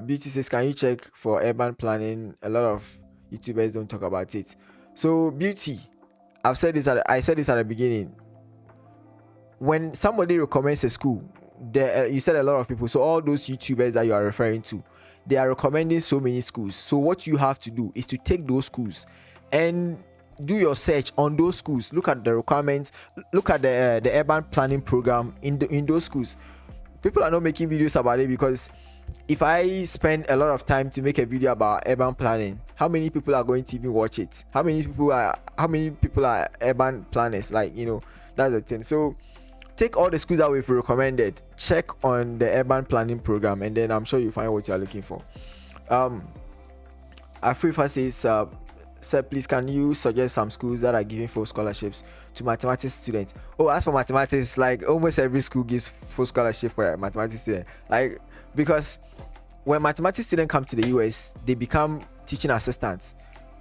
Beauty says, can you check for urban planning? A lot of YouTubers don't talk about it. So Beauty, I said this at the beginning. When somebody recommends a school, you said a lot of people. So all those YouTubers that you are referring to, they are recommending so many schools. So what you have to do is to take those schools and do your search on those schools. Look at the requirements. Look at the urban planning program in those schools. People are not making videos about it, because if I spend a lot of time to make a video about urban planning, how many people are going to even watch it? How many people are urban planners? Like, that's the thing. So take all the schools that we've recommended, check on the urban planning program, and then I'm sure you find what you're looking for. Afrifa says, sir, please, can you suggest some schools that are giving full scholarships to mathematics students? Oh, as for mathematics, like, almost every school gives full scholarship for a mathematics student. Like, because when mathematics students come to the US, they become teaching assistants.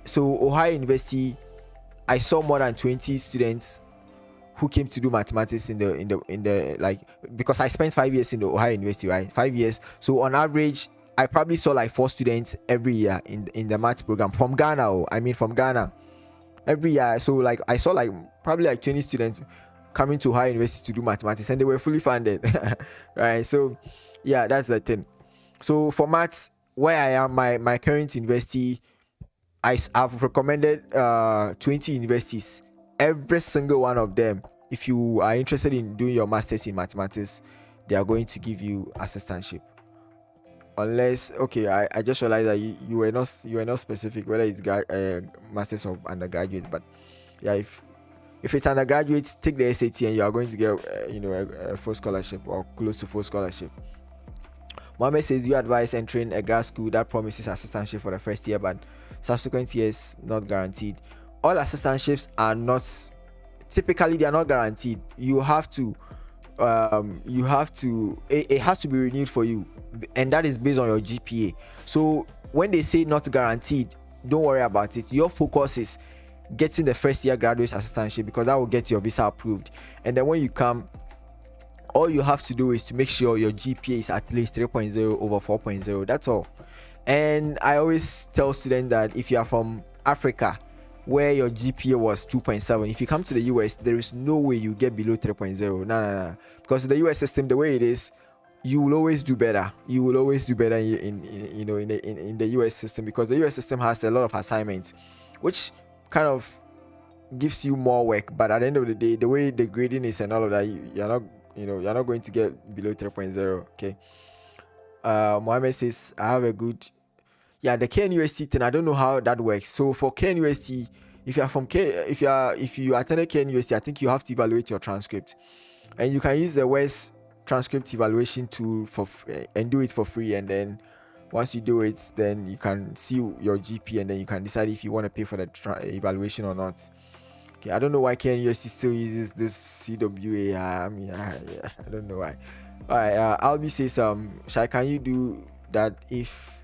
So Ohio University, I saw more than 20 students who came to do mathematics in the like, because I spent 5 years in the Ohio University, right? 5 years. So on average, I probably saw like 4 students every year in the maths program from Ghana. From Ghana every year. So like, I saw like probably like 20 students coming to Ohio University to do mathematics, and they were fully funded. Right? So yeah, that's the thing. So for maths, where I am, my current university, I've recommended 20 universities. Every single one of them, if you are interested in doing your masters in mathematics, they are going to give you assistantship. Unless, okay, I just realized that you were not specific whether it's masters or undergraduate. But yeah, if it's undergraduate, take the SAT and you are going to get a full scholarship or close to full scholarship. Mohammed says, you advise entering a grad school that promises assistantship for the first year, but subsequent years not guaranteed. All assistantships are not typically, they are not guaranteed. It has to be renewed for you, and that is based on your GPA. So when they say not guaranteed, don't worry about it. Your focus is getting the first year graduate assistantship, because that will get your visa approved. And then when you come, all you have to do is to make sure your GPA is at least 3.0 over 4.0. That's all. And I always tell students that if you are from Africa, where your GPA was 2.7, if you come to the US, there is no way you get below 3.0. No. Because the US system, the way it is, you will always do better. You will always do better in the US system, because the US system has a lot of assignments, which kind of gives you more work. But at the end of the day, the way the grading is and all of that, you're not going to get below 3.0. Okay. Mohammed says I have a good, yeah, the KNUST thing. I don't know how that works. So for KNUST, if you are from if you attended KNUST, I think you have to evaluate your transcript, and you can use the West transcript evaluation tool and do it for free. And then once you do it, then you can see your GP, and then you can decide if you want to pay for the evaluation or not. Okay, I don't know why KNUST still uses this CWA. I mean, I don't know why. All right, Albi says, Shai, can you do that if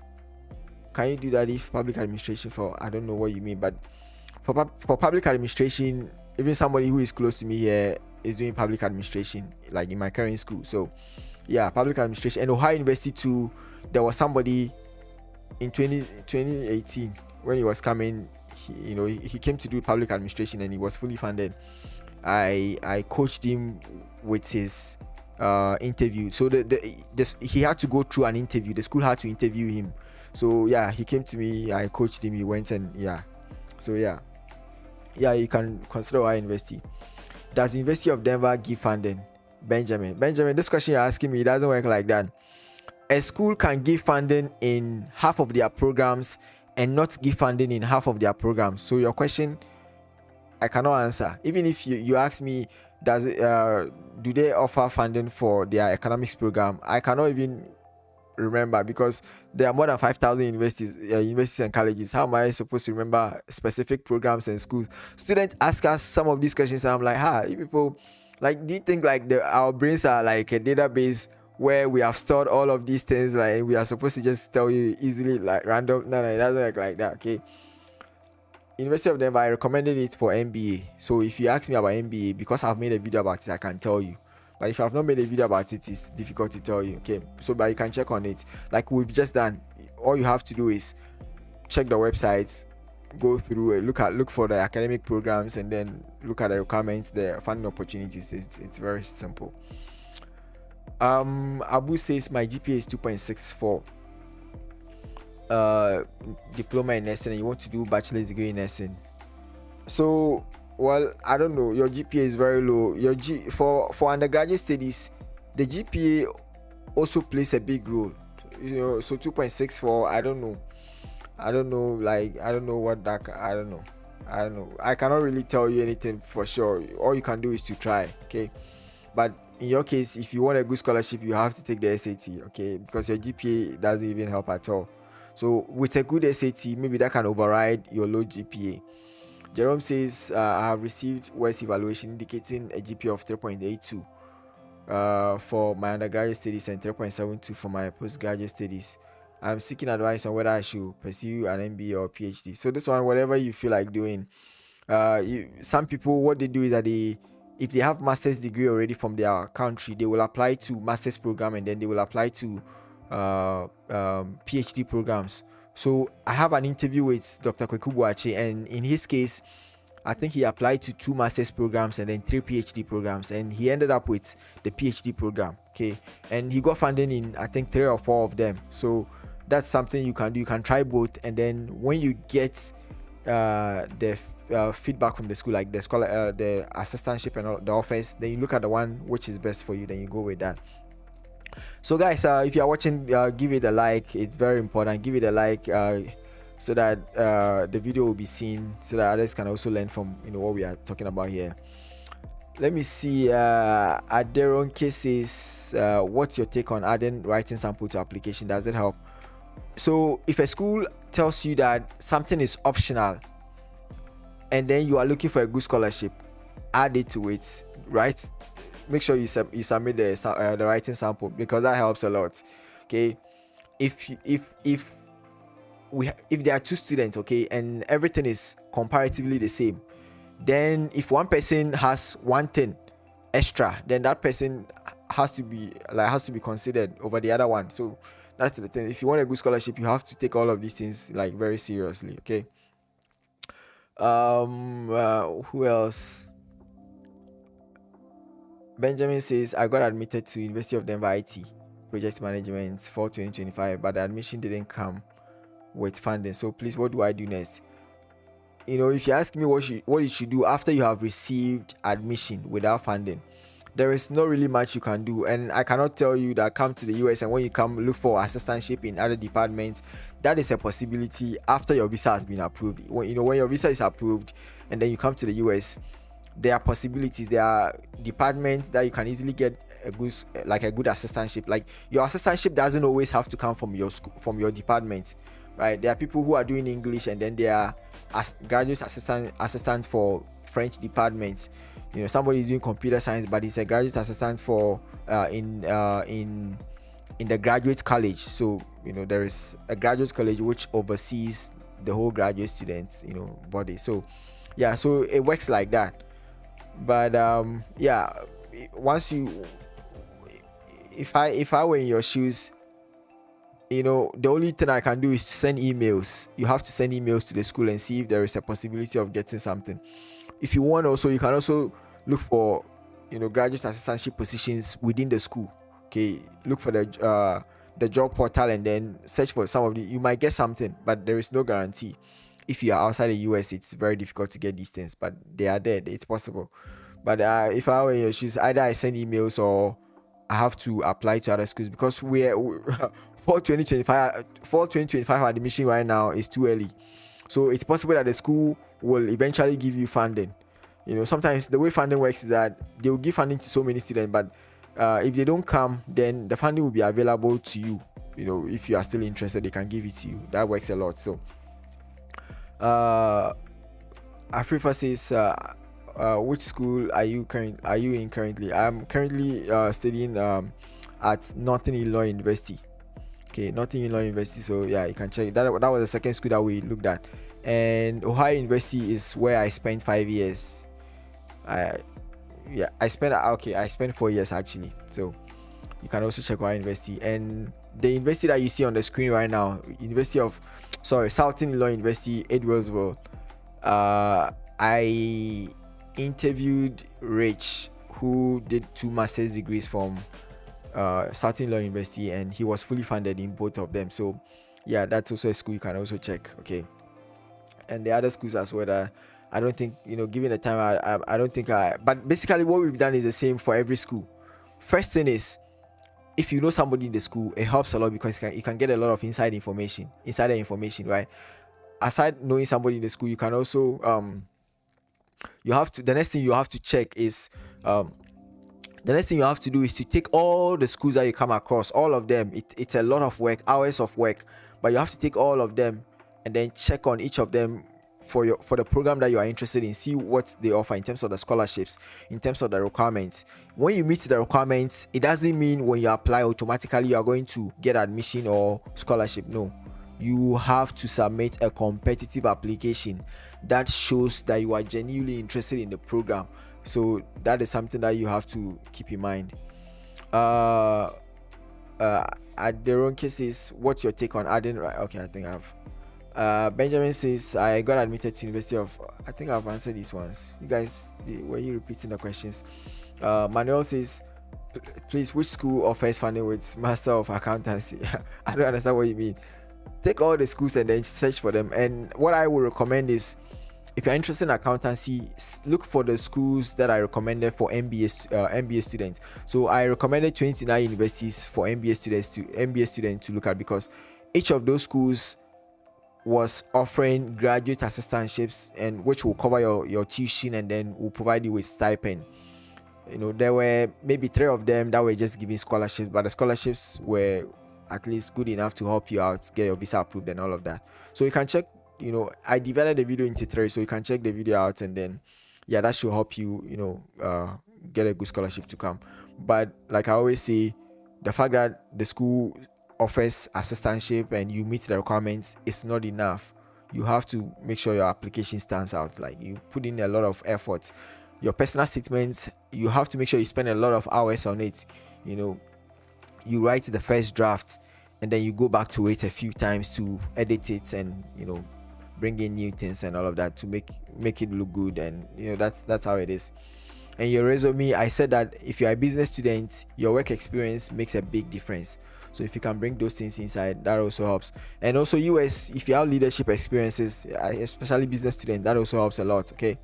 public administration for, I don't know what you mean, but for public administration, even somebody who is close to me here is doing public administration, like in my current school. So yeah, public administration. And Ohio University too, there was somebody in 2018 when he was coming, he came to do public administration, and he was fully funded. I coached him with his interview. So he had to go through an interview. The school had to interview him. So yeah, he came to me, I coached him, he went, and yeah. So yeah, you can consider our university. Does the University of Denver give funding? Benjamin, this question you're asking me, it doesn't work like that. A school can give funding in half of their programs and not give funding in half of their programs. So your question, I cannot answer. Even if you ask me, do they offer funding for their economics program, I cannot even remember, because there are more than 5,000 universities and colleges. How am I supposed to remember specific programs and schools? Students ask us some of these questions, and I'm like, you people, like, do you think like our brains are like a database where we have stored all of these things, like we are supposed to just tell you easily, like random? No, it doesn't work like that. Okay, University of Denver, I recommended it for MBA. So if you ask me about MBA, because I've made a video about it, I can tell you. But if I've not made a video about it, it's difficult to tell you. Okay, so but you can check on it. Like we've just done. All you have to do is check the websites, go through it, look for the academic programs, and then look at the requirements, the funding opportunities. It's very simple. Abu says my GPA is 2.64. Diploma in nursing, and you want to do bachelor's degree in nursing. So, well, I don't know, your GPA is very low. For undergraduate studies, the GPA also plays a big role. So 2.64, I don't know, what that, I don't know. I cannot really tell you anything for sure. All you can do is to try, okay? But in your case, if you want a good scholarship, you have to take the SAT, okay? Because your GPA doesn't even help at all. So with a good SAT, maybe that can override your low GPA. Jerome says, I have received West evaluation indicating a GPA of 3.82 for my undergraduate studies and 3.72 for my postgraduate studies. I'm seeking advice on whether I should pursue an MBA or PhD. So this one, whatever you feel like doing. Some people, what they do is that if they have master's degree already from their country, they will apply to master's program, and then they will apply to PhD programs. So I have an interview with Dr. Kwekubuachi, and in his case, I think he applied to 2 master's programs and then 3 PhD programs, and he ended up with the PhD program. Okay, and he got funding in, I think, 3 or 4 of them. So that's something you can do. You can try both, and then when you get the feedback from the school, like the assistantship and all the offers, then you look at the one which is best for you, then you go with that. So guys, if you are watching, give it a like. It's very important. Give it a like so that the video will be seen, so that others can also learn from what we are talking about here. Let me see. Aderon cases, what's your take on adding writing sample to application? Does it help? So if a school tells you that something is optional, and then you are looking for a good scholarship, add it to it, right? Make sure you submit the writing sample, because that helps a lot. Okay, if there are 2 students, okay, and everything is comparatively the same, then if one person has one thing extra, then that person has to be considered over the other one. So that's the thing. If you want a good scholarship, you have to take all of these things like very seriously. Okay. Who else? Benjamin says, I got admitted to University of Denver IT project management for 2025, but the admission didn't come with funding. So please, what do I do next? If you ask me what you should do after you have received admission without funding, there is not really much you can do. And I cannot tell you that come to the US and when you come look for assistantship in other departments. That is a possibility after your visa has been approved. When your visa is approved and then you come to the US, there are possibilities. There are departments that you can easily get a good assistantship. Like, your assistantship doesn't always have to come from your school, from your department, right? There are people who are doing English and then they are graduate assistant for French departments. Somebody is doing computer science but he's a graduate assistant for in the graduate college. So there is a graduate college which oversees the whole graduate students body. So so it works like that. But once you, if I were in your shoes, the only thing I can do is to send emails. You have to send emails to the school and see if there is a possibility of getting something. If you want, also you can also look for graduate assistantship positions within the school. Okay, look for the job portal and then search for some of the, you might get something, but there is no guarantee. If you are outside the US, it's very difficult to get these things, but they are there. It's possible. But if I were in your shoes, either I send emails or I have to apply to other schools, because we're for 2025 admission right now is too early. So it's possible that the school will eventually give you funding. Sometimes the way funding works is that they will give funding to so many students, but if they don't come, then the funding will be available to you. If you are still interested, they can give it to you. That works a lot. So Afrifa says, which school are you in currently? I'm currently studying at Northern Illinois University. Okay, Northern Illinois University. So you can check that. That was the second school that we looked at. And Ohio University is where I spent 5 years. I spent 4 years actually. So you can also check Ohio University. And the university that you see on the screen right now, Southern Illinois University, Edwardsville. I interviewed Rich, who did 2 master's degrees from Southern Illinois University, and he was fully funded in both of them. So that's also a school you can also check. Okay, and the other schools as well that I don't think, given the time, I don't think but basically what we've done is the same for every school. First thing is, if you know somebody in the school, it helps a lot because you can get a lot of insider information, right? Aside knowing somebody in the school, you can also the next thing you have to check is the next thing you have to do is to take all the schools that you come across, all of them. It's a lot of work, hours of work, but you have to take all of them and then check on each of them for the program that you are interested in, see what they offer in terms of the scholarships, in terms of the requirements. When you meet the requirements, it doesn't mean when you apply automatically you are going to get admission or scholarship. No, you have to submit a competitive application that shows that you are genuinely interested in the program. So that is something that you have to keep in mind. At their own cases, what's your take on adding? Right, okay, I think I've. Benjamin says, I got admitted to University of, I think I've answered these ones. You guys, were you repeating the questions? Manuel says, please, which school offers funding with Master of Accountancy? I don't understand what you mean. Take all the schools and then search for them. And what I would recommend is, if you're interested in accountancy, look for the schools that I recommended for MBA students. So I recommended 29 universities for MBA students to look at, because each of those schools was offering graduate assistantships, and which will cover your tuition and then will provide you with stipend. There were maybe 3 of them that were just giving scholarships, but the scholarships were at least good enough to help you out, get your visa approved and all of that. So you can check, I divided the video into 3, so you can check the video out, and then that should help you, get a good scholarship to come. But like I always say, the fact that the school offers assistantship and you meet the requirements is not enough. You have to make sure your application stands out, like you put in a lot of effort. Your personal statements, you have to make sure you spend a lot of hours on it. You write the first draft and then you go back to it a few times to edit it and bring in new things and all of that to make it look good. And that's how it is. And your resume, I said that if you're a business student, your work experience makes a big difference. So if you can bring those things inside, that also helps. And also US, if you have leadership experiences, especially business student, that also helps a lot. Okay,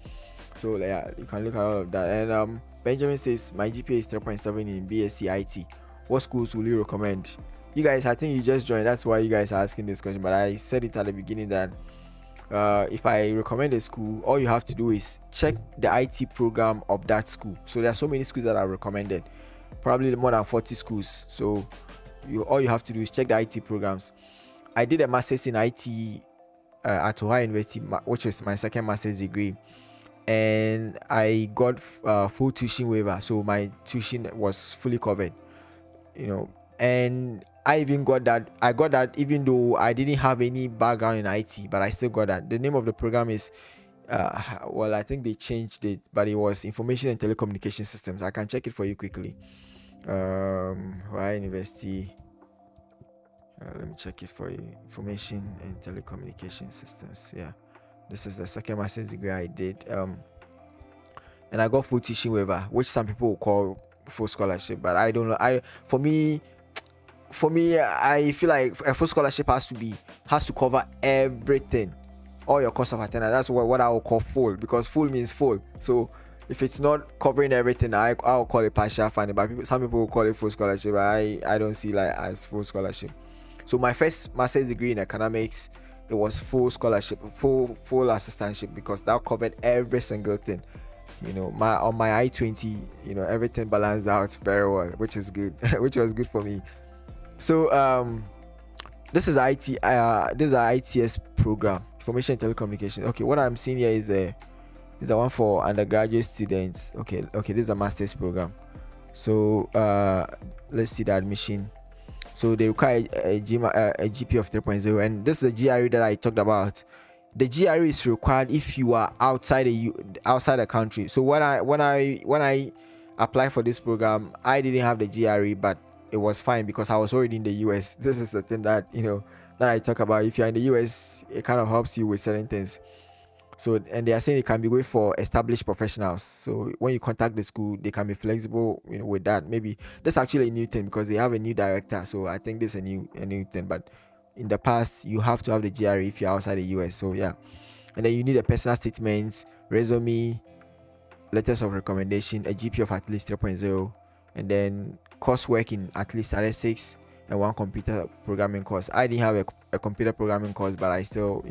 So yeah, you can look at all of that. And Benjamin says my GPA is 3.7 in BSc IT. What schools will you recommend? You guys, I think you just joined, that's why you guys are asking this question, but I said it at the beginning that if I recommend a school, all you have to do is check the IT program of that school. So there are so many schools that are recommended, probably more than 40 schools. So all you have to do is check the IT programs. I did a master's in IT at Ohio University, which was my second master's degree, and I got full tuition waiver, so my tuition was fully covered, and I even got that. I got that even though I didn't have any background in IT, but I still got that. The name of the program is I think they changed it, but it was Information and Telecommunication Systems. I can check it for you quickly. Ohio University. Let me check it for you. Information and Telecommunication Systems. Yeah, this is the second master's degree I did. And I got full tuition waiver, which some people will call full scholarship, but I don't know. For me, I feel like a full scholarship has to cover everything, all your cost of attendance. That's what I will call full, because full means full. So if it's not covering everything, I'll call it partial funding. But some people will call it full scholarship. I don't see like as full scholarship. So my first master's degree in economics, it was full scholarship, full assistantship, because that covered every single thing. On my I-20, everything balanced out very well, which is good, which was good for me. So this is the ITS program, Information and Telecommunication. Okay, what I'm seeing here is the one for undergraduate students. Okay, this is a master's program. So let's see the admission. So they require a GPA of 3.0, and this is the GRE that I talked about. The GRE is required if you are outside the country. So when I applied for this program, I didn't have the GRE, but it was fine because I was already in the US. This is the thing that that I talk about. If you're in the US, it kind of helps you with certain things. So, and they are saying it can be way for established professionals. So when you contact the school, they can be flexible, with that. Maybe that's actually a new thing because they have a new director. So I think this is a new thing. But in the past, you have to have the GRE if you're outside the US. So yeah, and then you need a personal statement, resume, letters of recommendation, a GPA of at least 3.0, and then coursework in at least statistics and one computer programming course. I didn't have a computer programming course, but I still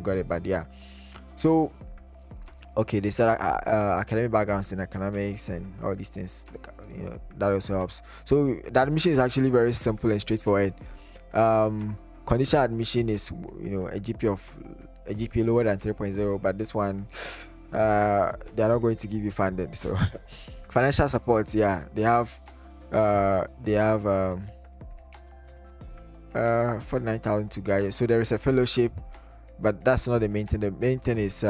got it. But yeah, so okay, they said academic backgrounds in economics and all these things. That also helps. So the admission is actually very simple and straightforward. Conditional admission is a GPA lower than 3.0, but this one they are not going to give you funding. So financial support, yeah, they have 49,000 to graduate. So there is a fellowship, but that's not the main thing. The main thing is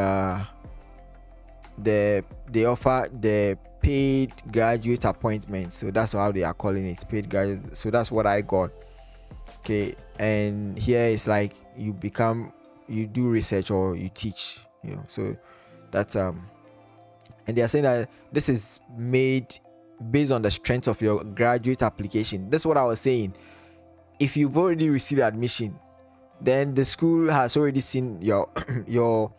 they offer the paid graduate appointment. So that's how they are calling it, paid graduate. So that's what I got. Okay, and here it's like you do research or you teach, so that's and they are saying that this is made based on the strength of your graduate application. That's what I was saying. If you've already received admission, then the school has already seen your your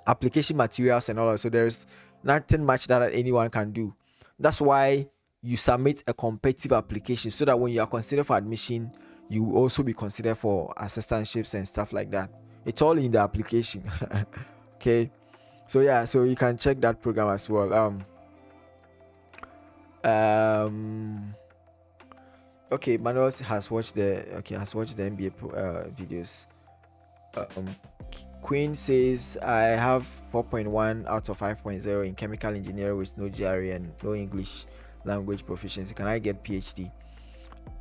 application materials and all that. So there's nothing much that anyone can do. That's why you submit a competitive application, so that when you are considered for admission, you will also be considered for assistantships and stuff like that. It's all in the application. Okay, so yeah, so you can check that program as well. Okay, Manuel has watched the MBA videos. Queen says I have 4.1 out of 5.0 in chemical engineering with no GRE and no English language proficiency. Can I get PhD?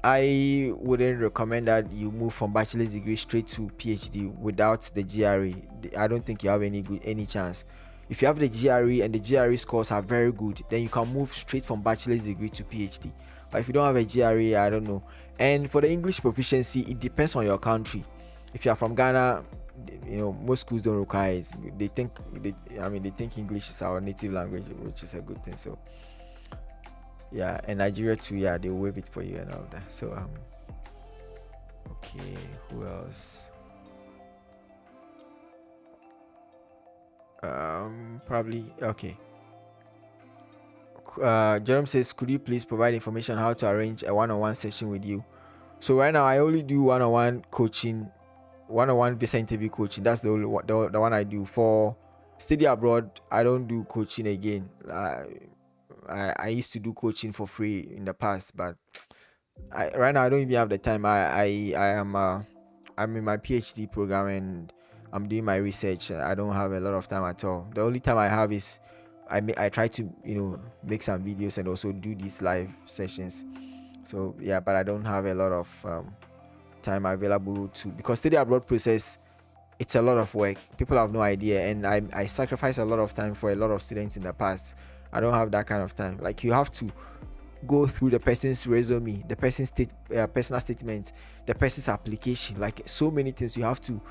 I wouldn't recommend that you move from bachelor's degree straight to PhD without the GRE. I don't think you have any chance. If you have the GRE and the GRE scores are very good, then you can move straight from bachelor's degree to PhD. But if you don't have a GRE, I don't know. And for the English proficiency, it depends on your country. If you are from Ghana, most schools don't require it. They think English is our native language, which is a good thing. So yeah, and Nigeria too, yeah, they waive it for you and all that. So okay, who else? Probably okay. Jerome says, could you please provide information on how to arrange a one-on-one session with you? So right now I only do one-on-one coaching, one-on-one visa interview coaching. That's the only the one I do. For study abroad, I don't do coaching again. I used to do coaching for free in the past, but right now I don't even have the time. I'm in my PhD program and I'm doing my research. I don't have a lot of time at all. The only time I have is I try to make some videos and also do these live sessions. So yeah, but I don't have a lot of time available to, because study abroad process, it's a lot of work. People have no idea, and I sacrifice a lot of time for a lot of students in the past. I don't have that kind of time. Like, you have to go through the person's resume, the person's personal statement, the person's application, like so many things. You have to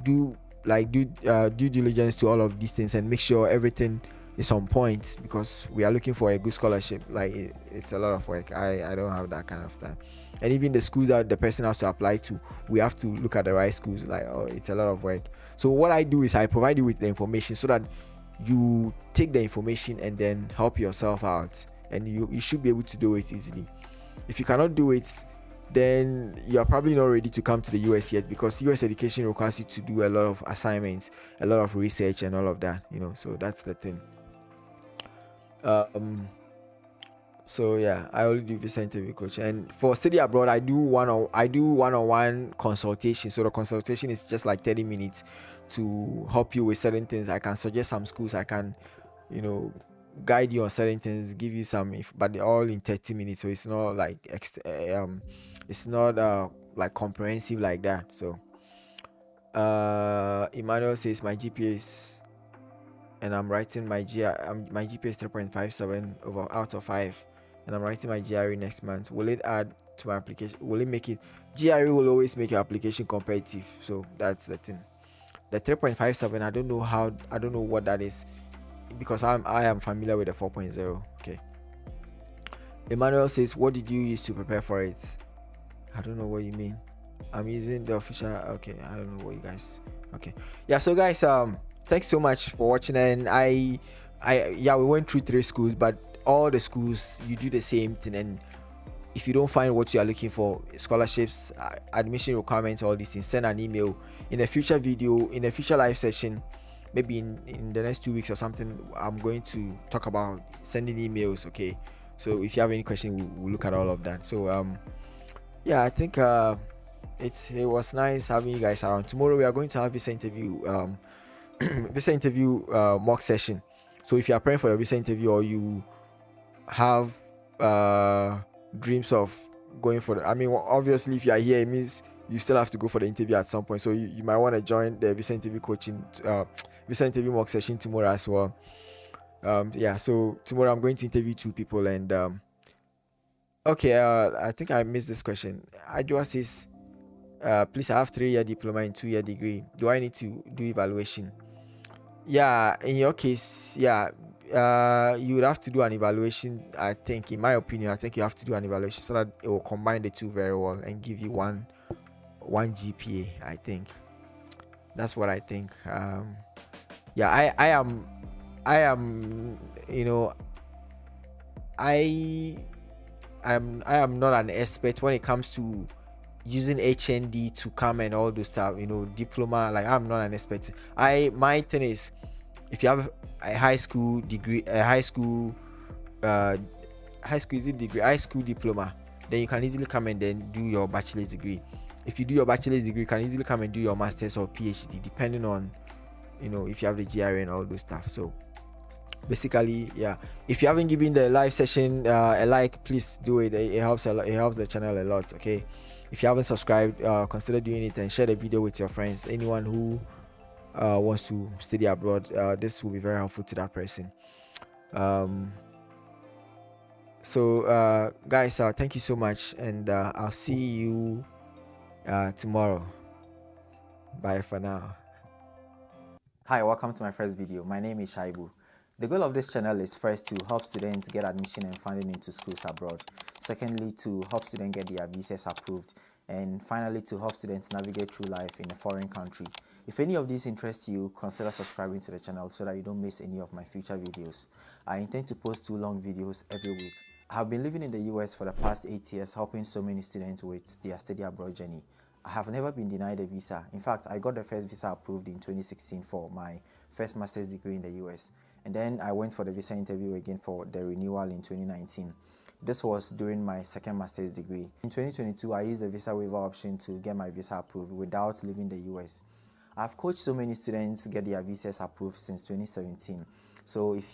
do due diligence to all of these things and make sure everything is on point, because we are looking for a good scholarship. Like, it's a lot of work. I don't have that kind of time. And even the schools that the person has to apply to, we have to look at the right schools. Like, it's a lot of work. So what I do is I provide you with the information so that you take the information and then help yourself out, and you should be able to do it easily. If you cannot do it, then you're probably not ready to come to the US yet, because US education requires you to do a lot of assignments, a lot of research and all of that, so that's the thing. So yeah, I only do visa interview coach, and for study abroad I do one-on-one consultation. So the consultation is just like 30 minutes to help you with certain things. I can suggest some schools, I can guide you on certain things, give you some but they're all in 30 minutes, so it's not like it's not like comprehensive like that. So Emmanuel says, my GPA is, and I'm writing my GPA is 3.57 out of 5, and I'm writing my GRE next month. Will it add to my application? Will it make it? GRE will always make your application competitive, so that's the thing. The 3.57, I don't know what that is, because I am familiar with the 4.0. Okay. Emmanuel says, what did you use to prepare for it? I don't know what you mean. I'm using the official. Okay, I don't know what you guys. Okay, yeah. So guys, thanks so much for watching. And we went through 3 schools, but all the schools, you do the same thing. And if you don't find what you are looking for, scholarships, admission requirements, all these things, send an email. In a future video, in a future live session, maybe in the next 2 weeks or something, I'm going to talk about sending emails. Okay, so if you have any question, we'll look at all of that. So yeah, I think it was nice having you guys around. Tomorrow we are going to have visa interview mock session. So if you are praying for your visa interview, or you have dreams of going for obviously if you are here, it means you still have to go for the interview at some point. So you might want to join the visa interview coaching visa interview mock session tomorrow as well. Yeah, so tomorrow I'm going to interview 2 people. And okay, I think I missed this question. Adjoa says, please, I have 3-year diploma and 2-year degree. Do I need to do evaluation? Yeah, in your case, yeah, you would have to do an evaluation. I think, in my opinion, I think you have to do an evaluation so that it will combine the 2 very well and give you one GPA. I think that's what I think. Yeah, I am I am not an expert when it comes to using HND to come and all those stuff, diploma. Like, I'm not an expert. My thing is, if you have a high school degree, high school diploma, then you can easily come and then do your bachelor's degree. If you do your bachelor's degree, you can easily come and do your master's or PhD, depending on if you have the GRE and all those stuff. So basically, yeah, if you haven't given the live session a like, please do it. It helps a lot. It helps the channel a lot. Okay, if you haven't subscribed, consider doing it, and share the video with your friends. Anyone who wants to study abroad, this will be very helpful to that person. So guys, thank you so much, and I'll see you tomorrow. Bye for now. Hi, welcome to my first video. My name is Shaibu. The goal of this channel is, first, to help students get admission and funding into schools abroad. Secondly, to help students get their visas approved. and finally to help students navigate through life in a foreign country. If any of these interests you, consider subscribing to the channel so that you don't miss any of my future videos. I intend to post 2 long videos every week. I have been living in the US for the past 8 years, helping so many students with their study abroad journey. I have never been denied a visa. In fact, I got the first visa approved in 2016 for my first master's degree in the US. And then I went for the visa interview again for the renewal in 2019. This was during my second master's degree. In 2022, I used the visa waiver option to get my visa approved without leaving the US. I've coached so many students get their visas approved since 2017. So if you